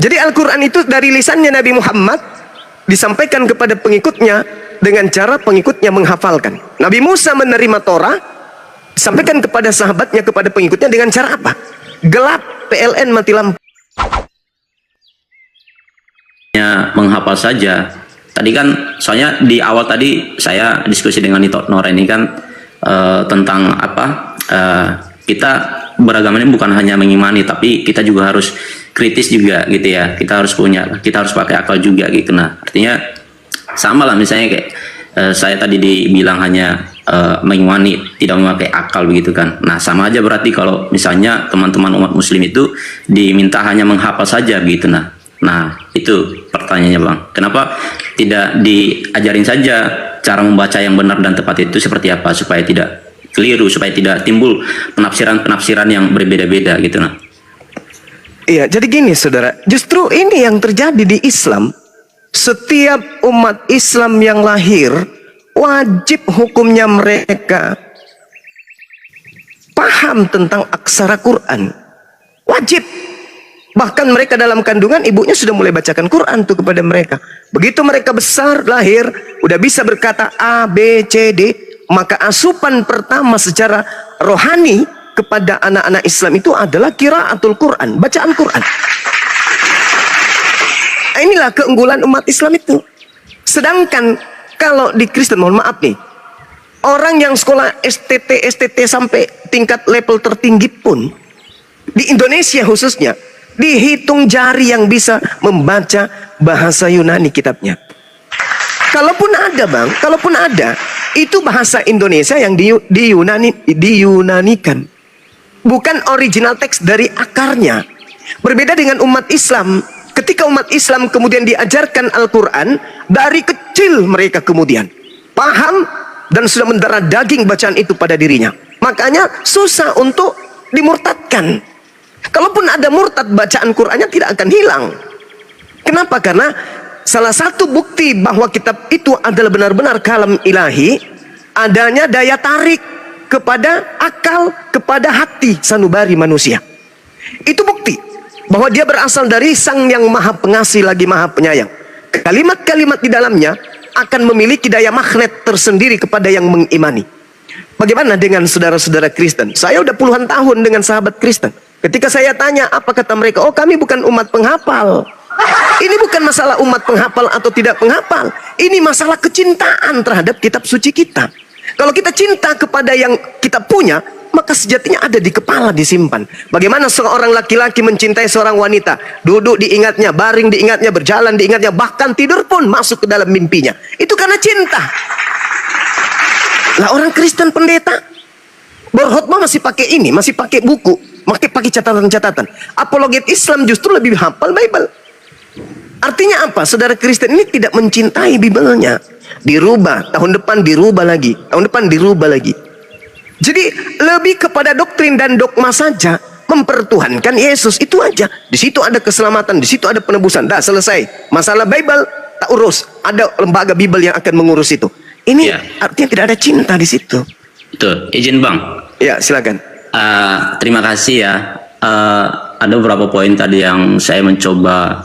Jadi Al-Quran itu dari lisannya Nabi Muhammad disampaikan kepada pengikutnya dengan cara pengikutnya menghafalkan. Nabi Musa menerima Torah disampaikan kepada sahabatnya, kepada pengikutnya dengan cara apa? Gelap, PLN, mati lampu. Menghafal saja. Tadi kan soalnya di awal tadi saya diskusi dengan Nito Nora ini kan tentang apa, kita beragama ini bukan hanya mengimani, tapi kita juga harus kritis juga gitu ya. Kita harus pakai akal juga gitu. Nah artinya sama lah, misalnya kayak saya tadi dibilang hanya mengimani, tidak memakai akal begitu kan. Nah sama aja berarti kalau misalnya teman-teman umat muslim itu diminta hanya menghafal saja gitu. Nah itu pertanyaannya Bang, kenapa tidak diajarin saja cara membaca yang benar dan tepat itu seperti apa, supaya tidak keliru, supaya tidak timbul penafsiran-penafsiran yang berbeda-beda gitu. Nah iya, jadi gini saudara, justru ini yang terjadi di Islam. Setiap umat Islam yang lahir wajib hukumnya mereka paham tentang aksara Quran, wajib. Bahkan mereka dalam kandungan ibunya sudah mulai bacakan Quran tuh kepada mereka. Begitu mereka besar, lahir, udah bisa berkata A, B, C, D, maka asupan pertama secara rohani kepada anak-anak Islam itu adalah qiraatul Quran, bacaan Quran. Inilah keunggulan umat Islam itu. Sedangkan kalau di Kristen, mohon maaf nih, orang yang sekolah STT sampai tingkat level tertinggi pun di Indonesia khususnya dihitung jari yang bisa membaca bahasa Yunani kitabnya. Kalaupun ada Bang, kalaupun ada, itu bahasa Indonesia yang diyunanikan, bukan original teks dari akarnya. Berbeda dengan umat Islam. Ketika umat Islam kemudian diajarkan Al-Quran, dari kecil mereka kemudian paham dan sudah mendarah daging bacaan itu pada dirinya. Makanya susah untuk dimurtadkan. Kalaupun ada murtad, bacaan Qurannya tidak akan hilang. Kenapa? Karena salah satu bukti bahwa kitab itu adalah benar-benar kalam ilahi, adanya daya tarik kepada akal, kepada hati sanubari manusia. Itu bukti bahwa dia berasal dari Sang yang Maha Pengasih lagi Maha Penyayang. Kalimat-kalimat di dalamnya akan memiliki daya magnet tersendiri kepada yang mengimani. Bagaimana dengan saudara-saudara Kristen? Saya udah puluhan tahun dengan sahabat Kristen. Ketika saya tanya, apa kata mereka? Oh, kami bukan umat penghafal. Ini bukan masalah umat penghafal atau tidak penghafal. Ini masalah kecintaan terhadap kitab suci kita. Kalau kita cinta kepada yang kita punya, maka sejatinya ada di kepala, disimpan. Bagaimana seorang laki-laki mencintai seorang wanita, duduk diingatnya, baring diingatnya, berjalan diingatnya, bahkan tidur pun masuk ke dalam mimpinya. Itu karena cinta. Lah orang Kristen pendeta berkhotbah masih pakai ini, masih pakai buku, pakai catatan-catatan. Apologet Islam justru lebih hafal Bible. Artinya apa? Saudara Kristen ini tidak mencintai Bible-nya. Dirubah, tahun depan dirubah lagi, tahun depan dirubah lagi. Jadi lebih kepada doktrin dan dogma saja, mempertuhankan Yesus itu aja. Di situ ada keselamatan, di situ ada penebusan. Dah selesai. Masalah Bible tak urus. Ada lembaga Bible yang akan mengurus itu. Ini ya, artinya tidak ada cinta di situ. Betul. Izin Bang. Ya silakan. Terima kasih ya. Ada beberapa poin tadi yang saya mencoba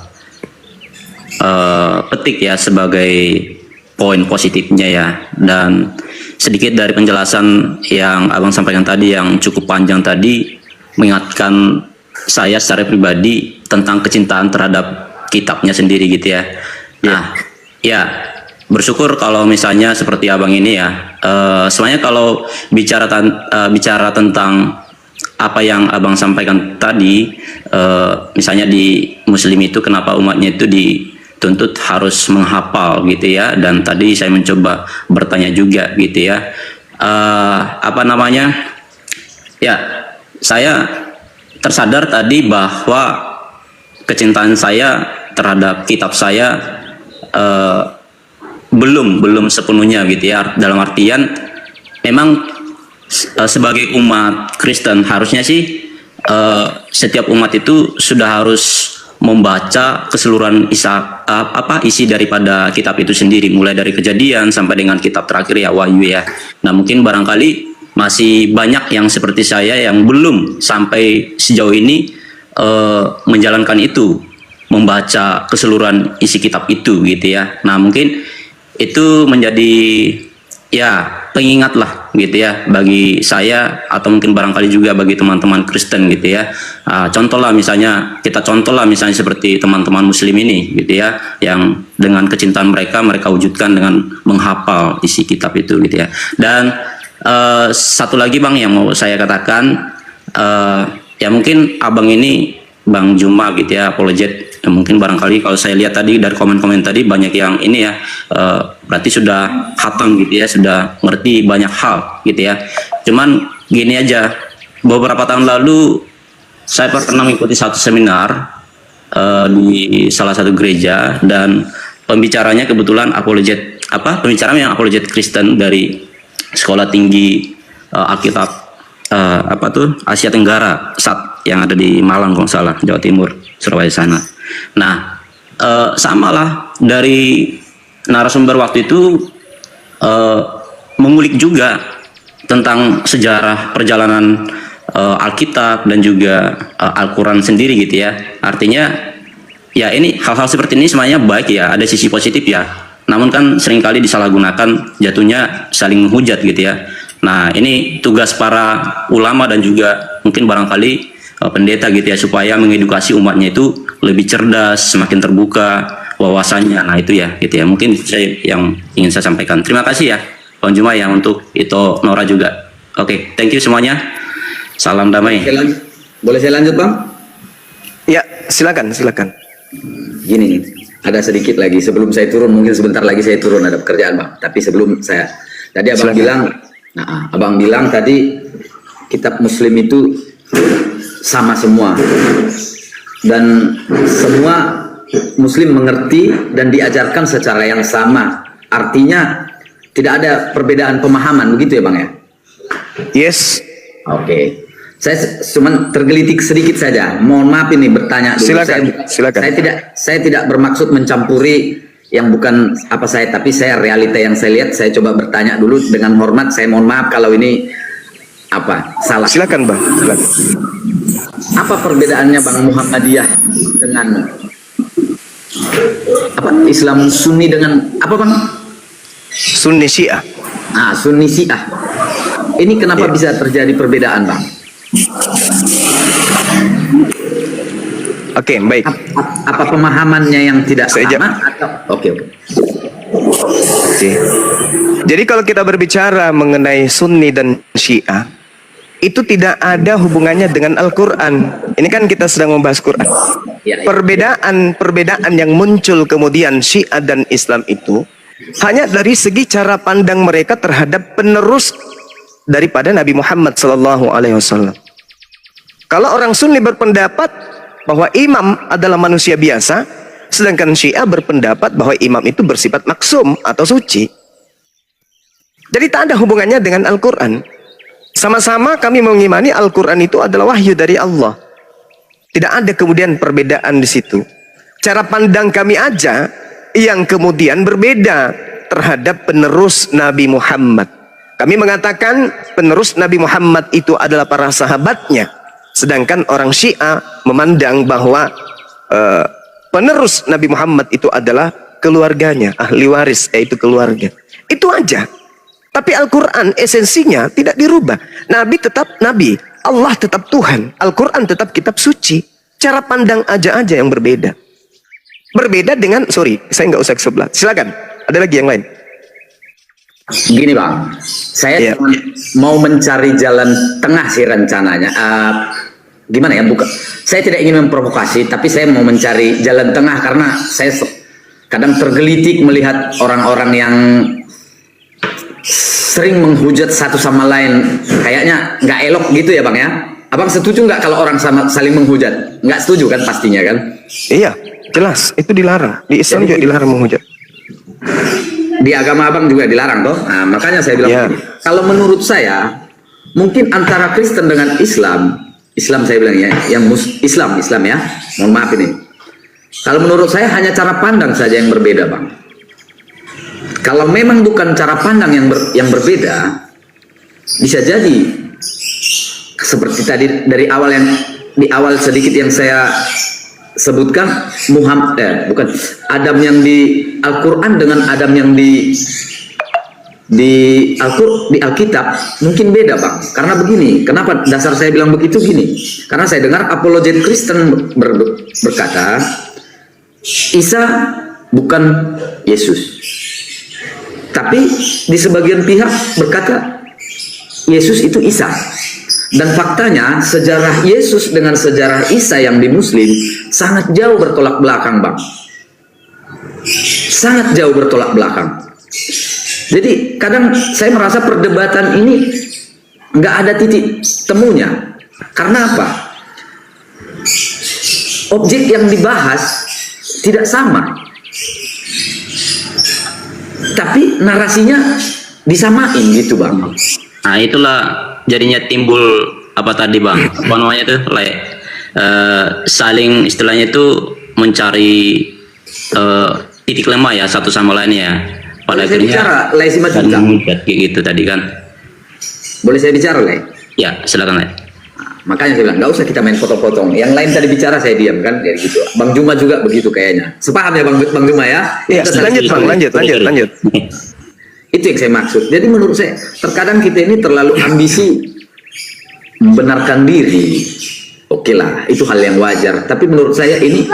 petik ya sebagai poin positifnya ya, dan sedikit dari penjelasan yang Abang sampaikan tadi yang cukup panjang tadi mengingatkan saya secara pribadi tentang kecintaan terhadap kitabnya sendiri gitu ya. Nah ya bersyukur kalau misalnya seperti Abang ini ya, sebenarnya kalau bicara tentang apa yang Abang sampaikan tadi, misalnya di Muslim itu kenapa umatnya itu dituntut harus menghafal gitu ya, dan tadi saya mencoba bertanya juga gitu ya, apa namanya ya, saya tersadar tadi bahwa kecintaan saya terhadap kitab saya belum sepenuhnya gitu ya, dalam artian memang sebagai umat Kristen harusnya sih setiap umat itu sudah harus membaca keseluruhan isi daripada kitab itu sendiri, mulai dari Kejadian sampai dengan kitab terakhir ya, Wahyu ya. Nah mungkin barangkali masih banyak yang seperti saya yang belum sampai sejauh ini menjalankan itu. membaca keseluruhan isi kitab itu gitu ya. Nah mungkin itu menjadi ya pengingat lah gitu ya bagi saya atau mungkin barangkali juga bagi teman-teman Kristen gitu ya. Contoh lah misalnya seperti teman-teman Muslim ini gitu ya, yang dengan kecintaan mereka wujudkan dengan menghafal isi kitab itu gitu ya. Dan satu lagi Bang yang mau saya katakan, ya mungkin abang ini Bang Juma gitu ya, apologet. Ya, mungkin barangkali kalau saya lihat tadi dari komen-komen tadi banyak yang ini ya, berarti sudah khatam gitu ya, sudah ngerti banyak hal gitu ya. Cuman gini aja, beberapa tahun lalu saya pernah mengikuti satu seminar di salah satu gereja, dan pembicaranya kebetulan pembicaranya yang apologet Kristen dari Sekolah Tinggi Alkitab Asia Tenggara SAT yang ada di Malang kalau nggak salah, Jawa Timur, Surabaya sana. Nah, samalah dari narasumber waktu itu mengulik juga tentang sejarah perjalanan Alkitab dan juga Al-Quran sendiri gitu ya. Artinya ya ini hal-hal seperti ini semuanya baik ya, ada sisi positif ya. Namun kan seringkali disalahgunakan, jatuhnya saling menghujat gitu ya. Nah ini tugas para ulama dan juga mungkin barangkali pendeta gitu ya, supaya mengedukasi umatnya itu lebih cerdas, semakin terbuka wawasannya. Nah itu ya gitu ya, mungkin yang ingin saya sampaikan. Terima kasih ya Bang Juma ya, untuk itu Nora juga. Oke, thank you semuanya, salam damai. Boleh saya lanjut Bang? Ya, silakan. Gini, ada sedikit lagi sebelum saya turun, mungkin sebentar lagi saya turun, ada pekerjaan Bang. Tapi sebelum saya, tadi Abang bilang tadi kitab Muslim itu sama semua, dan semua Muslim mengerti dan diajarkan secara yang sama. Artinya tidak ada perbedaan pemahaman, begitu ya Bang ya? Yes. Oke. Saya cuma tergelitik sedikit saja. Mohon maaf ini bertanya dulu. Silakan. Saya tidak bermaksud mencampuri yang bukan apa saya, tapi saya realita yang saya lihat, saya coba bertanya dulu dengan hormat. Saya mohon maaf kalau ini salah. Silakan Bang. Silakan. Apa perbedaannya Bang Muhammadiyah dengan Islam Sunni dengan apa Bang? Sunni Syiah. Sunni Syiah. Ini kenapa bisa terjadi perbedaan Bang? Oke, baik. Apa pemahamannya yang tidak sama? Oke. Jadi kalau kita berbicara mengenai Sunni dan Syiah, itu tidak ada hubungannya dengan Al-Quran. Ini kan kita sedang membahas Quran. Perbedaan yang muncul kemudian Syiah dan Islam itu hanya dari segi cara pandang mereka terhadap penerus daripada Nabi Muhammad SAW. Kalau orang Sunni berpendapat bahwa imam adalah manusia biasa, sedangkan Syiah berpendapat bahwa imam itu bersifat maksum atau suci. Jadi tak ada hubungannya dengan Al-Quran. Sama-sama kami mengimani Al-Quran itu adalah wahyu dari Allah. Tidak ada kemudian perbedaan di situ. Cara pandang kami aja yang kemudian berbeda terhadap penerus Nabi Muhammad. Kami mengatakan penerus Nabi Muhammad itu adalah para sahabatnya. Sedangkan orang Syiah memandang bahwa penerus Nabi Muhammad itu adalah keluarganya, ahli waris, yaitu keluarga. Itu aja. Tapi Al-Quran esensinya tidak dirubah. Nabi tetap Nabi, Allah tetap Tuhan, Al-Quran tetap kitab suci. Cara pandang aja yang berbeda. Berbeda dengan, saya nggak usah ke sebelah. Silakan, ada lagi yang lain. Gini Bang, saya mau mencari jalan tengah sih rencananya. Gimana ya, saya tidak ingin memprovokasi, tapi saya mau mencari jalan tengah karena saya kadang tergelitik melihat orang-orang yang sering menghujat satu sama lain, kayaknya nggak elok gitu ya Bang ya. Abang setuju nggak kalau orang saling menghujat? Nggak setuju kan pastinya kan? Iya, jelas itu dilarang. Di Islam juga dilarang menghujat. Di agama Abang juga dilarang toh. Nah, makanya saya bilang begini, kalau menurut saya mungkin antara Kristen dengan Islam saya bilang ya, yang Islam ya. Mohon maaf ini. Kalau menurut saya hanya cara pandang saja yang berbeda Bang. Kalau memang bukan cara pandang yang berbeda, bisa jadi seperti tadi di awal sedikit yang saya sebutkan Muhammad, bukan Adam yang di Al-Quran dengan Adam yang di Alkitab mungkin beda, Bang. Karena begini, kenapa dasar saya bilang begitu gini? Karena saya dengar apologet Kristen berkata Isa bukan Yesus. Tapi di sebagian pihak berkata Yesus itu Isa. Dan faktanya sejarah Yesus dengan sejarah Isa yang di Muslim sangat jauh bertolak belakang, Bang. Sangat jauh bertolak belakang. Jadi kadang saya merasa perdebatan ini nggak ada titik temunya. Karena apa? Objek yang dibahas tidak sama. Tapi narasinya disamain gitu, Bang. Nah, itulah jadinya timbul apa tadi, Bang? Apa namanya tuh? Saling istilahnya itu mencari titik lemah ya satu sama lain ya. Pada Boleh saya bicara, Lay Simatullah? Gitu tadi kan. Boleh saya bicara, Lay? Ya, silakan, Lay. Makanya saya bilang, nggak usah kita main potong-potong. Yang lain tadi bicara saya diam kan, kayak gitu. Bang Juma juga begitu kayaknya. Sepaham ya Bang Juma ya? Iya, lanjut Bang, lanjut. Itu yang saya maksud. Jadi menurut saya, terkadang kita ini terlalu ambisi membenarkan diri. Oke lah, itu hal yang wajar. Tapi menurut saya ini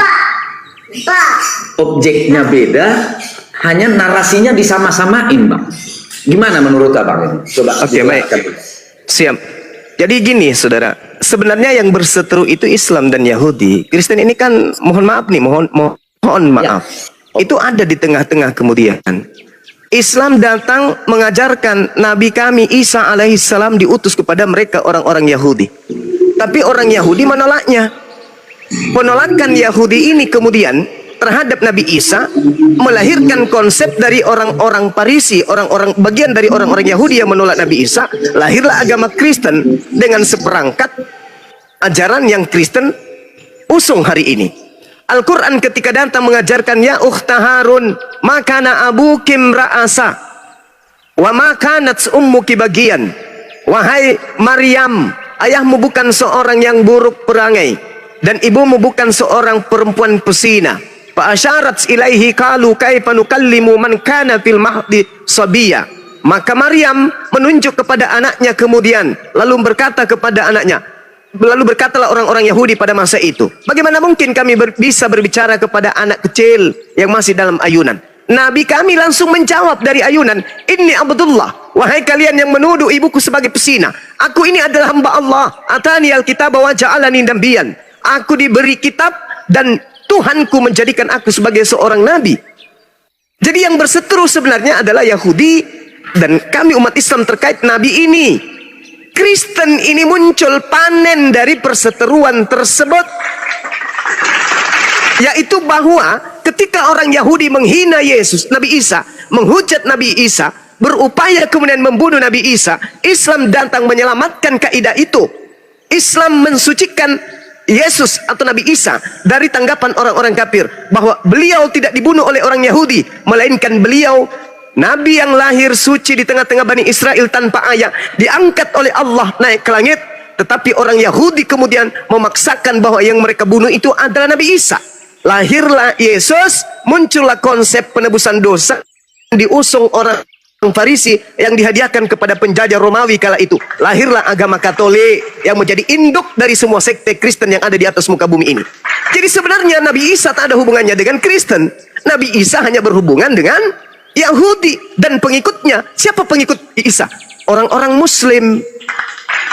objeknya beda, hanya narasinya disama-samain, Bang. Gimana menurut Abang? Coba. Oke, baik. Siap. Jadi gini, saudara. Sebenarnya yang berseteru itu Islam dan Yahudi. Kristen ini kan, mohon maaf nih, mohon maaf. Ya. Itu ada di tengah-tengah kemudian. Islam datang mengajarkan Nabi kami Isa alaihissalam diutus kepada mereka orang-orang Yahudi. Tapi orang Yahudi menolaknya. Penolakan Yahudi ini kemudian terhadap Nabi Isa melahirkan konsep dari orang-orang Parisi, bagian dari orang-orang Yahudi yang menolak Nabi Isa. Lahirlah agama Kristen dengan seperangkat ajaran yang Kristen usung hari ini. Al-Quran ketika datang mengajarkan ya ukhta Harun makana abukim ra'asa wa makanat ummuki bagian. Wahai Maryam, ayahmu bukan seorang yang buruk perangai dan ibumu bukan seorang perempuan pesina. Fa asyarat ilaihi qalu kaifa nukallimu man kana fil mahdi sabiya. Maka Maryam menunjuk kepada anaknya kemudian lalu berkata kepada anaknya, lalu berkatalah orang-orang Yahudi pada masa itu, bagaimana mungkin kami bisa berbicara kepada anak kecil yang masih dalam ayunan? Nabi kami langsung menjawab dari ayunan, Inni Abdullah, wahai kalian yang menuduh ibuku sebagai pesina, aku ini adalah hamba Allah, atani alkitab wa ja'alani nabiyyan. Aku diberi kitab dan Tuhanku menjadikan aku sebagai seorang nabi. Jadi yang berseteru sebenarnya adalah Yahudi dan kami umat Islam terkait nabi ini. Kristen ini muncul panen dari perseteruan tersebut, yaitu bahwa ketika orang Yahudi menghina Yesus, Nabi Isa, menghujat Nabi Isa, berupaya kemudian membunuh Nabi Isa, Islam datang menyelamatkan kaidah itu. Islam mensucikan Yesus atau Nabi Isa dari tanggapan orang-orang kafir bahwa beliau tidak dibunuh oleh orang Yahudi, melainkan beliau Nabi yang lahir suci di tengah-tengah Bani Israel tanpa ayah, diangkat oleh Allah naik ke langit. Tetapi orang Yahudi kemudian memaksakan bahwa yang mereka bunuh itu adalah Nabi Isa. Lahirlah Yesus, muncullah konsep penebusan dosa diusung orang Farisi yang dihadiahkan kepada penjajah Romawi kala itu. Lahirlah agama Katolik yang menjadi induk dari semua sekte Kristen yang ada di atas muka bumi ini. Jadi sebenarnya Nabi Isa tak ada hubungannya dengan Kristen. Nabi Isa hanya berhubungan dengan Yahudi dan pengikutnya. Siapa pengikut Isa? Orang-orang Muslim.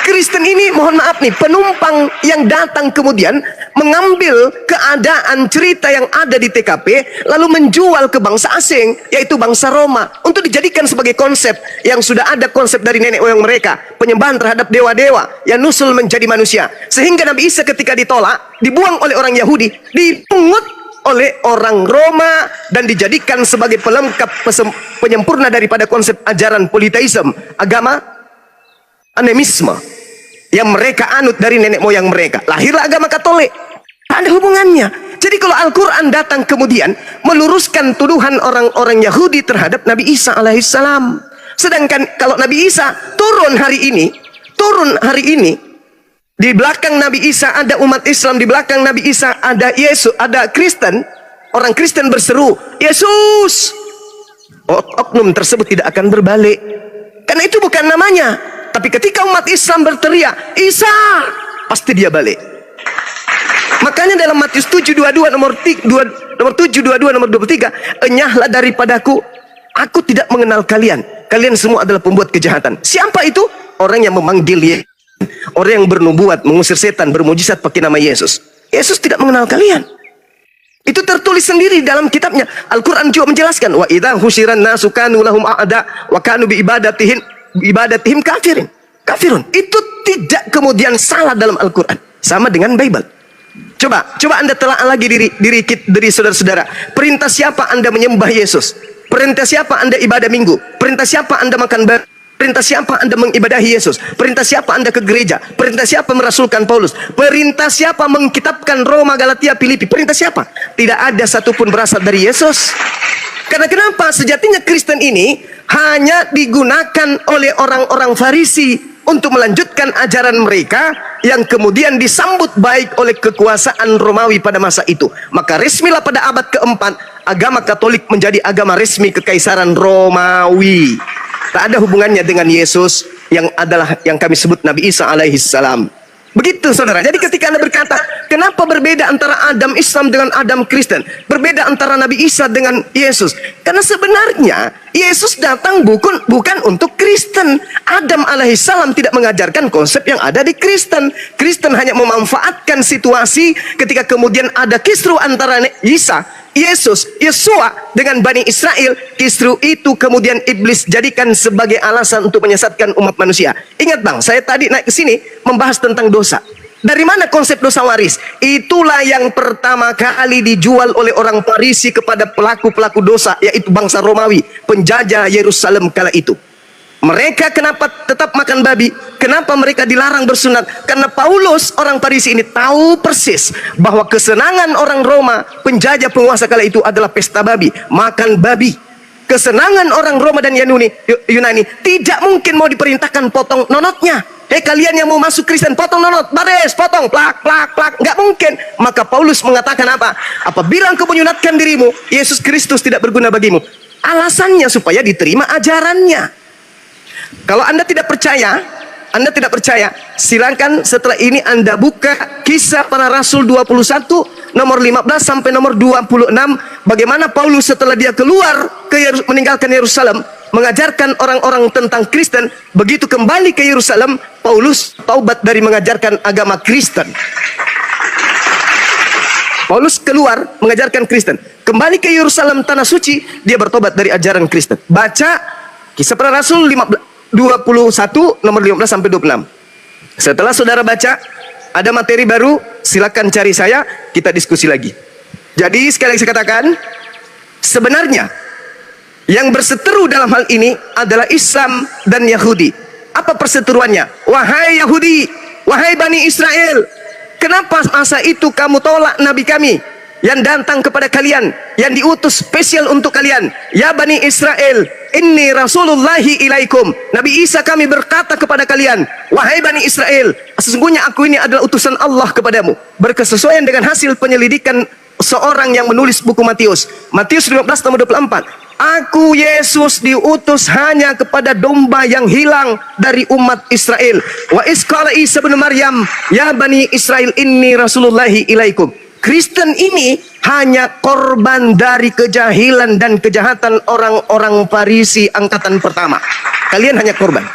Kristen ini mohon maaf nih, penumpang yang datang kemudian mengambil keadaan cerita yang ada di TKP lalu menjual ke bangsa asing, yaitu bangsa Roma, untuk dijadikan sebagai konsep yang sudah ada konsep dari nenek moyang mereka, penyembahan terhadap dewa-dewa yang nusul menjadi manusia. Sehingga Nabi Isa ketika ditolak, dibuang oleh orang Yahudi, dipungut oleh orang Roma dan dijadikan sebagai pelengkap penyempurna daripada konsep ajaran politeisme, agama animisme yang mereka anut dari nenek moyang mereka. Lahirlah agama Katolik. Tak ada hubungannya. Jadi kalau Al-Quran datang kemudian meluruskan tuduhan orang-orang Yahudi terhadap Nabi Isa alaihissalam. Sedangkan kalau Nabi Isa turun hari ini Di belakang Nabi Isa ada umat Islam, di belakang Nabi Isa ada Yesus, ada Kristen. Orang Kristen berseru, Yesus. Oknum tersebut tidak akan berbalik, karena itu bukan namanya. Tapi ketika umat Islam berteriak, Isa, pasti dia balik. Makanya dalam Matius 7:22 nomor 7:22 nomor 23, enyahlah daripadaku, aku tidak mengenal kalian. Kalian semua adalah pembuat kejahatan. Siapa itu? Orang yang memanggil Yesus, orang yang bernubuat, mengusir setan, bermujizat pakai nama Yesus. Yesus tidak mengenal kalian. Itu tertulis sendiri dalam kitabnya. Al-Quran juga menjelaskan, wa idza husyiran nasu kanu lahum a'da wa kanu bi ibadatihim kafirun. Itu tidak kemudian salah dalam Al-Quran. Sama dengan Bible. Coba Anda telah lagi diri saudara-saudara. Perintah siapa Anda menyembah Yesus? Perintah siapa Anda ibadah minggu? Perintah siapa Anda makan bar? Perintah siapa Anda mengibadahi Yesus? Perintah siapa Anda ke gereja? Perintah siapa merasulkan Paulus? Perintah siapa mengkitabkan Roma, Galatia, Filipi? Perintah siapa? Tidak ada satupun berasal dari Yesus. Karena kenapa? Sejatinya Kristen ini hanya digunakan oleh orang-orang Farisi untuk melanjutkan ajaran mereka yang kemudian disambut baik oleh kekuasaan Romawi pada masa itu. Maka resmilah pada abad keempat, agama Katolik menjadi agama resmi kekaisaran Romawi. Tak ada hubungannya dengan Yesus yang kami sebut Nabi Isa alaihi salam. Begitu saudara. Jadi ketika Anda berkata, kenapa berbeda antara Adam Islam dengan Adam Kristen? Berbeda antara Nabi Isa dengan Yesus? Karena sebenarnya Yesus datang bukan untuk Kristen. Adam alaihi salam tidak mengajarkan konsep yang ada di Kristen. Kristen hanya memanfaatkan situasi ketika kemudian ada kisru antara Yesus, Yesua dengan Bani Israel. Kisru itu kemudian iblis jadikan sebagai alasan untuk menyesatkan umat manusia. Ingat bang, saya tadi naik ke sini membahas tentang dosa. Dari mana konsep dosa waris? Itulah yang pertama kali dijual oleh orang Farisi kepada pelaku-pelaku dosa, yaitu bangsa Romawi, penjajah Yerusalem kala itu. Mereka kenapa tetap makan babi? Kenapa mereka dilarang bersunat? Karena Paulus, orang Farisi ini, tahu persis bahwa kesenangan orang Roma, penjajah penguasa kala itu, adalah pesta babi, makan babi. Kesenangan orang Roma dan Yunani tidak mungkin mau diperintahkan potong nonotnya. Kalian yang mau masuk Kristen, potong nonot, baris, potong, plak, plak, plak. Nggak mungkin. Maka Paulus mengatakan apa? Apabila engkau menyunatkan dirimu, Yesus Kristus tidak berguna bagimu. Alasannya supaya diterima ajarannya. Kalau Anda tidak percaya, silakan setelah ini Anda buka Kisah Para Rasul 21 nomor 15 sampai nomor 26, bagaimana Paulus setelah dia keluar meninggalkan Yerusalem, mengajarkan orang-orang tentang Kristen. Begitu kembali ke Yerusalem, Paulus taubat dari mengajarkan agama Kristen. Paulus keluar mengajarkan Kristen, kembali ke Yerusalem tanah suci, dia bertobat dari ajaran Kristen. Baca Kisah Para Rasul 21 nomor 15 sampai 26. Setelah saudara baca, ada materi baru, silakan cari saya, kita diskusi lagi. Jadi sekali lagi saya katakan, sebenarnya yang berseteru dalam hal ini adalah Islam dan Yahudi. Apa perseteruannya? Wahai Yahudi, wahai Bani Israel, kenapa masa itu kamu tolak Nabi kami yang datang kepada kalian, yang diutus spesial untuk kalian? Ya Bani Israel, inni rasulullahi ilaikum. Nabi Isa kami berkata kepada kalian, wahai Bani Israel, sesungguhnya aku ini adalah utusan Allah kepadamu, berkesesuaian dengan hasil penyelidikan seorang yang menulis buku Matius. Matius 15 nomor 24. Aku Yesus diutus hanya kepada domba yang hilang dari umat Israel. Wa isqala Isa bin Maryam, ya Bani Israel, inni rasulullahi ilaikum. Kristen ini hanya korban dari kejahilan dan kejahatan orang-orang Farisi angkatan pertama. Kalian hanya korban.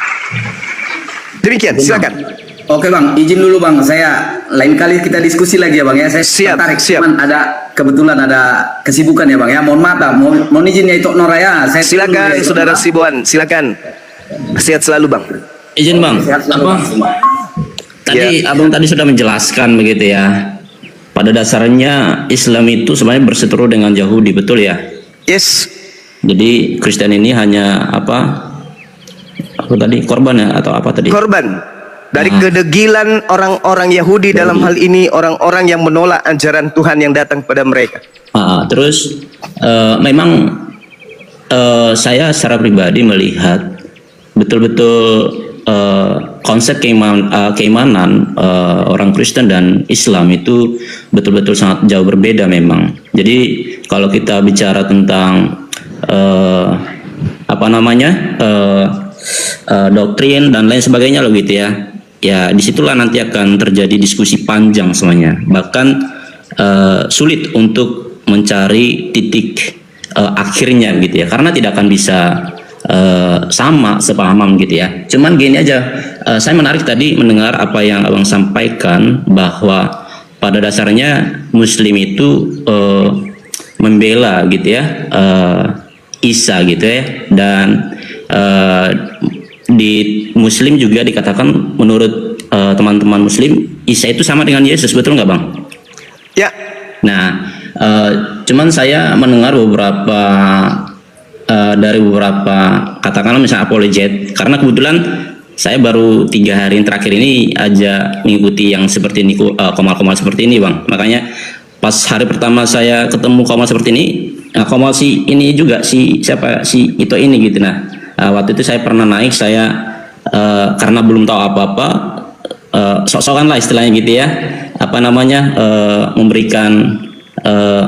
Demikian, silakan. Oke bang, izin dulu bang, saya lain kali kita diskusi lagi ya bang ya. Saya tertarik, cuman kebetulan ada kesibukan ya bang ya. Mohon maaf bang, mohon izin ya itu Noraya. Silakan ya, saudara Sibuan, silakan. Sehat selalu bang. Izin bang, tadi abang tadi sudah menjelaskan begitu ya. Pada dasarnya Islam itu sebenarnya berseteru dengan Yahudi, betul ya? Yes. Jadi Kristen ini hanya apa tadi, korban ya atau apa tadi? Korban dari kedegilan orang-orang Yahudi dalam hal ini, orang-orang yang menolak ajaran Tuhan yang datang kepada mereka. Terus memang saya secara pribadi melihat betul-betul konsep keimanan orang Kristen dan Islam itu betul-betul sangat jauh berbeda memang. Jadi kalau kita bicara tentang doktrin dan lain sebagainya loh gitu ya. Ya disitulah nanti akan terjadi diskusi panjang semuanya. Bahkan sulit untuk mencari titik akhirnya gitu ya, karena tidak akan bisa sama sepahaman gitu ya. Cuman gini aja, saya menarik tadi mendengar apa yang abang sampaikan bahwa pada dasarnya Muslim itu membela gitu ya Isa gitu ya, dan di Muslim juga dikatakan menurut teman-teman Muslim Isa itu sama dengan Yesus, betul nggak bang? Ya. Nah, cuman saya mendengar beberapa dari beberapa katakanlah misalnya apologet, karena kebetulan saya baru 3 hari yang terakhir ini aja mengikuti yang seperti ini, komal-komal seperti ini bang. Makanya pas hari pertama saya ketemu komal seperti ini, komal si ini juga si siapa si itu ini gitu. Nah, waktu itu saya pernah naik, saya karena belum tahu apa-apa, sok-sokan lah istilahnya gitu ya, memberikan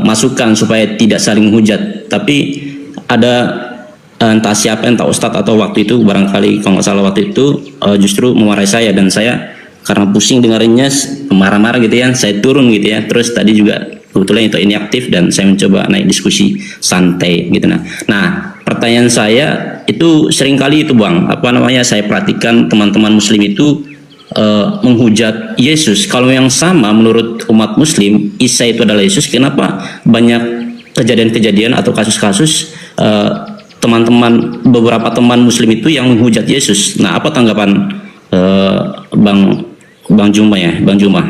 masukan supaya tidak saling hujat. Tapi ada entah siapa, entah ustadz atau waktu itu barangkali kalau nggak salah waktu itu justru memarahi saya, dan saya karena pusing dengerinnya marah-marah gitu ya, saya turun gitu ya. Terus tadi juga kebetulan itu ini aktif dan saya mencoba naik diskusi santai gitu. Nah pertanyaan saya itu seringkali itu bang, saya perhatikan teman-teman Muslim itu menghujat Yesus. Kalau yang sama menurut umat Muslim Isa itu adalah Yesus, kenapa banyak kejadian-kejadian atau kasus-kasus beberapa teman Muslim itu yang menghujat Yesus? Nah, apa tanggapan Bang Juma ya, Bang Juma?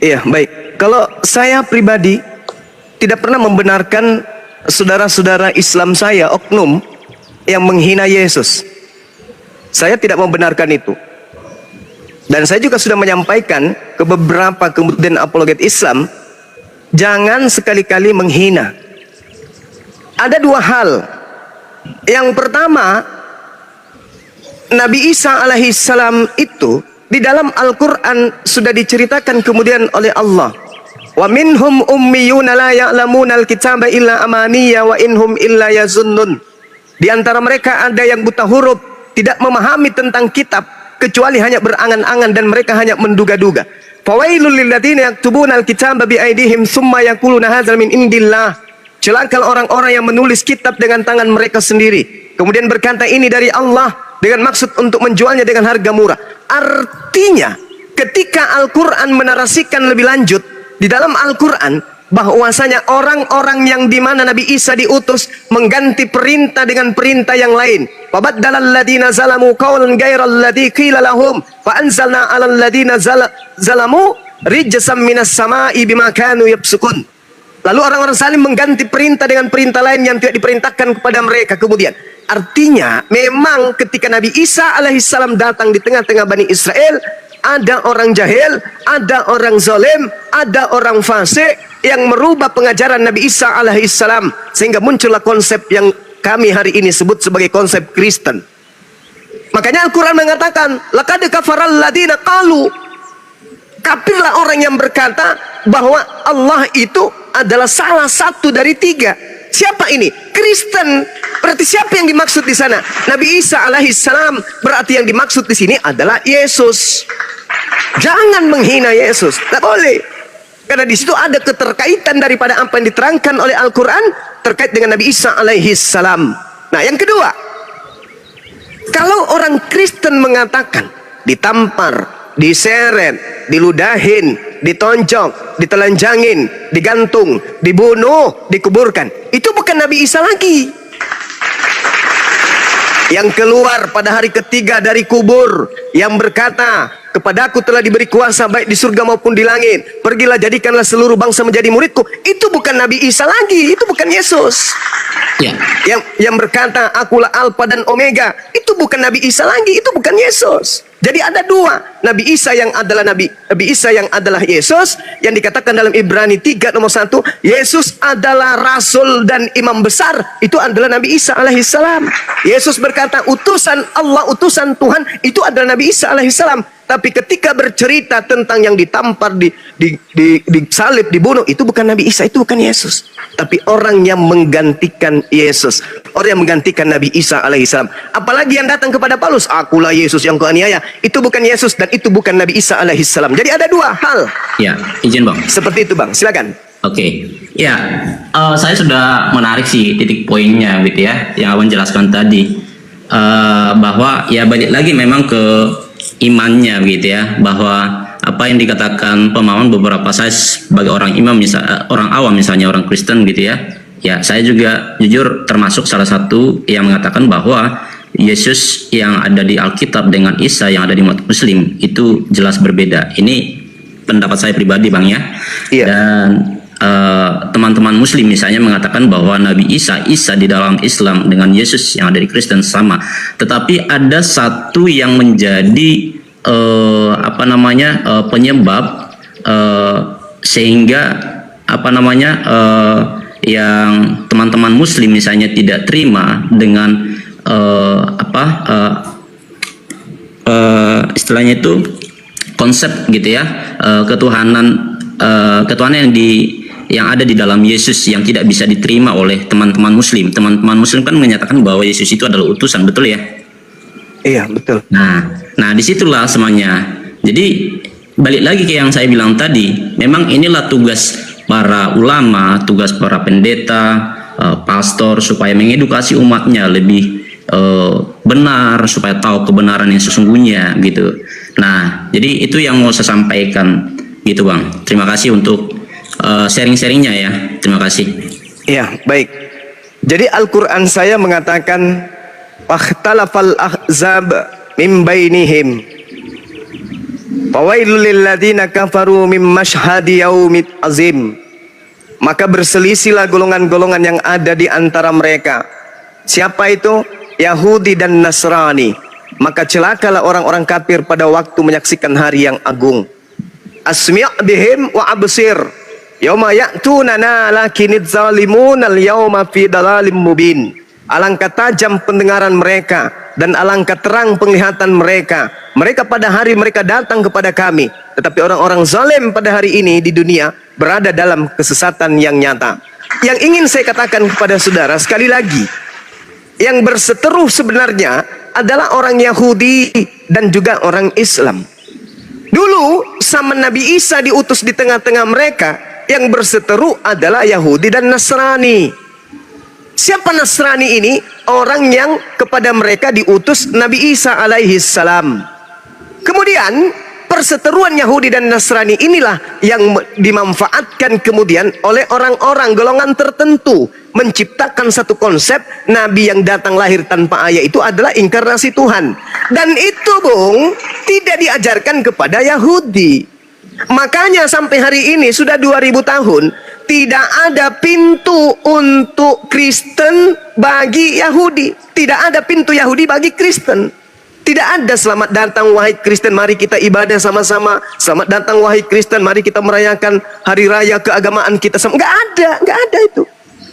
Iya, baik. Kalau saya pribadi tidak pernah membenarkan saudara-saudara Islam saya oknum yang menghina Yesus. Saya tidak membenarkan itu. Dan saya juga sudah menyampaikan ke beberapa kemudian apologet Islam, jangan sekali-kali menghina. Ada 2 hal. Yang pertama, Nabi Isa alaihissalam itu di dalam Al-Quran sudah diceritakan kemudian oleh Allah. Wa minhum ummiyuna la ya'lamuna al-kitaba illa amaniya wa inhum illa yazunnun. Di antara mereka ada yang buta huruf, tidak memahami tentang kitab kecuali hanya berangan-angan dan mereka hanya menduga-duga. Fawailul lil ladzina yaktubuna al-kitaba bi aydihim tsumma yaquluna hadzal min indillah. Celaka orang-orang yang menulis kitab dengan tangan mereka sendiri, kemudian berkata ini dari Allah dengan maksud untuk menjualnya dengan harga murah. Artinya ketika Al-Quran menarasikan lebih lanjut di dalam Al-Quran bahwasanya orang-orang yang dimana Nabi Isa diutus mengganti perintah dengan perintah yang lain. Fabaddala alladziina zalamu qawlan ghairal ladzi qila lahum fa anzalna 'alal ladziina zalamu rijzam minas samaa'i bima kanu yafsukun. Lalu orang-orang saling mengganti perintah dengan perintah lain yang tidak diperintahkan kepada mereka kemudian. Artinya memang ketika Nabi Isa alaihissalam datang di tengah-tengah Bani Israel, ada orang jahil, ada orang zalim, ada orang fasik yang merubah pengajaran Nabi Isa alaihissalam, sehingga muncullah konsep yang kami hari ini sebut sebagai konsep Kristen. Makanya Al-Quran mengatakan, laqad kafaral ladzina qalu, kafirlah orang yang berkata bahwa Allah itu adalah salah satu dari 3. Siapa ini? Kristen. Berarti siapa yang dimaksud di sana? Nabi Isa alaihissalam. Berarti yang dimaksud di sini adalah Yesus. Jangan menghina Yesus. Tidak boleh. Karena di situ ada keterkaitan daripada apa yang diterangkan oleh Al-Quran terkait dengan Nabi Isa alaihissalam. Nah, yang kedua, kalau orang Kristen mengatakan ditampar, diseret, diludahin, ditonjok, ditelanjangin, digantung, dibunuh, dikuburkan, itu bukan Nabi Isa lagi. Yang keluar pada hari ketiga dari kubur, yang berkata, kepadaku telah diberi kuasa baik di surga maupun di langit, pergilah jadikanlah seluruh bangsa menjadi muridku, itu bukan Nabi Isa lagi, itu bukan Yesus. Ya. Yang berkata akulah Alfa dan Omega, itu bukan Nabi Isa lagi, itu bukan Yesus. Jadi ada dua, Nabi Isa yang adalah Nabi Isa yang adalah Yesus, yang dikatakan dalam Ibrani 3 nomor 1, Yesus adalah rasul dan imam besar, itu adalah Nabi Isa alaihissalam. Yesus berkata utusan Allah, utusan Tuhan, itu adalah Nabi Isa alaihissalam. Tapi ketika bercerita tentang yang ditampar, disalib, dibunuh, itu bukan Nabi Isa, itu bukan Yesus. Tapi orang yang menggantikan Yesus, orang yang menggantikan Nabi Isa alaihissalam. Apalagi yang datang kepada Paulus, akulah Yesus yang kau aniaya. Itu bukan Yesus dan itu bukan Nabi Isa alaihissalam. Jadi ada dua hal. Ya, izin Bang. Seperti itu Bang, silakan. Oke, ya, saya sudah menarik sih titik poinnya gitu ya, yang Abang jelaskan tadi, bahwa ya balik lagi memang ke imannya gitu ya, bahwa apa yang dikatakan pemahaman beberapa saya sebagai orang imam, orang awam misalnya orang Kristen gitu ya, ya saya juga jujur termasuk salah satu yang mengatakan bahwa Yesus yang ada di Alkitab dengan Isa yang ada di umat Muslim itu jelas berbeda. Ini pendapat saya pribadi Bang ya. Iya. Dan teman-teman Muslim misalnya mengatakan bahwa Nabi Isa di dalam Islam dengan Yesus yang ada di Kristen sama. Tetapi ada satu yang menjadi penyebab sehingga yang teman-teman Muslim misalnya tidak terima dengan istilahnya itu konsep gitu ya, ketuhanan yang ada di dalam Yesus yang tidak bisa diterima oleh teman-teman Muslim. Teman-teman Muslim kan menyatakan bahwa Yesus itu adalah utusan, betul ya? Iya, betul. Nah disitulah semuanya. Jadi balik lagi ke yang saya bilang tadi, memang inilah tugas para ulama, tugas para pendeta, pastor supaya mengedukasi umatnya lebih benar, supaya tahu kebenaran yang sesungguhnya gitu. Nah, jadi itu yang mau saya sampaikan gitu Bang. Terima kasih untuk sharing-sharingnya ya. Terima kasih. Iya, baik. Jadi Al-Quran saya mengatakan fakhtalafal ahzab min bainihim fawailul lil ladzina kafaru min masyhadi yaumid azim. Maka berselisihlah golongan-golongan yang ada di antara mereka. Siapa itu? Yahudi dan Nasrani. Maka celakalah orang-orang kafir pada waktu menyaksikan hari yang agung. Asmi' bihim wa absir yauma ya'tunana lakinid zalimun al yauma fi dalalim mubin. Alangkah tajam pendengaran mereka dan alangkah terang penglihatan mereka. Mereka pada hari mereka datang kepada kami, tetapi orang-orang zalim pada hari ini di dunia berada dalam kesesatan yang nyata. Yang ingin saya katakan kepada saudara sekali lagi, yang berseteru sebenarnya adalah orang Yahudi dan juga orang Islam. Dulu sama Nabi Isa diutus di tengah-tengah mereka, yang berseteru adalah Yahudi dan Nasrani. Siapa Nasrani ini? Orang yang kepada mereka diutus Nabi Isa alaihi salam. Kemudian perseteruan Yahudi dan Nasrani inilah yang dimanfaatkan kemudian oleh orang-orang golongan tertentu, menciptakan satu konsep Nabi yang datang lahir tanpa ayah itu adalah inkarnasi Tuhan. Dan itu Bung tidak diajarkan kepada Yahudi. Makanya sampai hari ini sudah 2000 tahun tidak ada pintu untuk Kristen bagi Yahudi. Tidak ada pintu Yahudi bagi Kristen. Tidak ada selamat datang wahai Kristen, mari kita ibadah sama-sama. Selamat datang wahai Kristen, mari kita merayakan hari raya keagamaan kita sama. Nggak ada itu.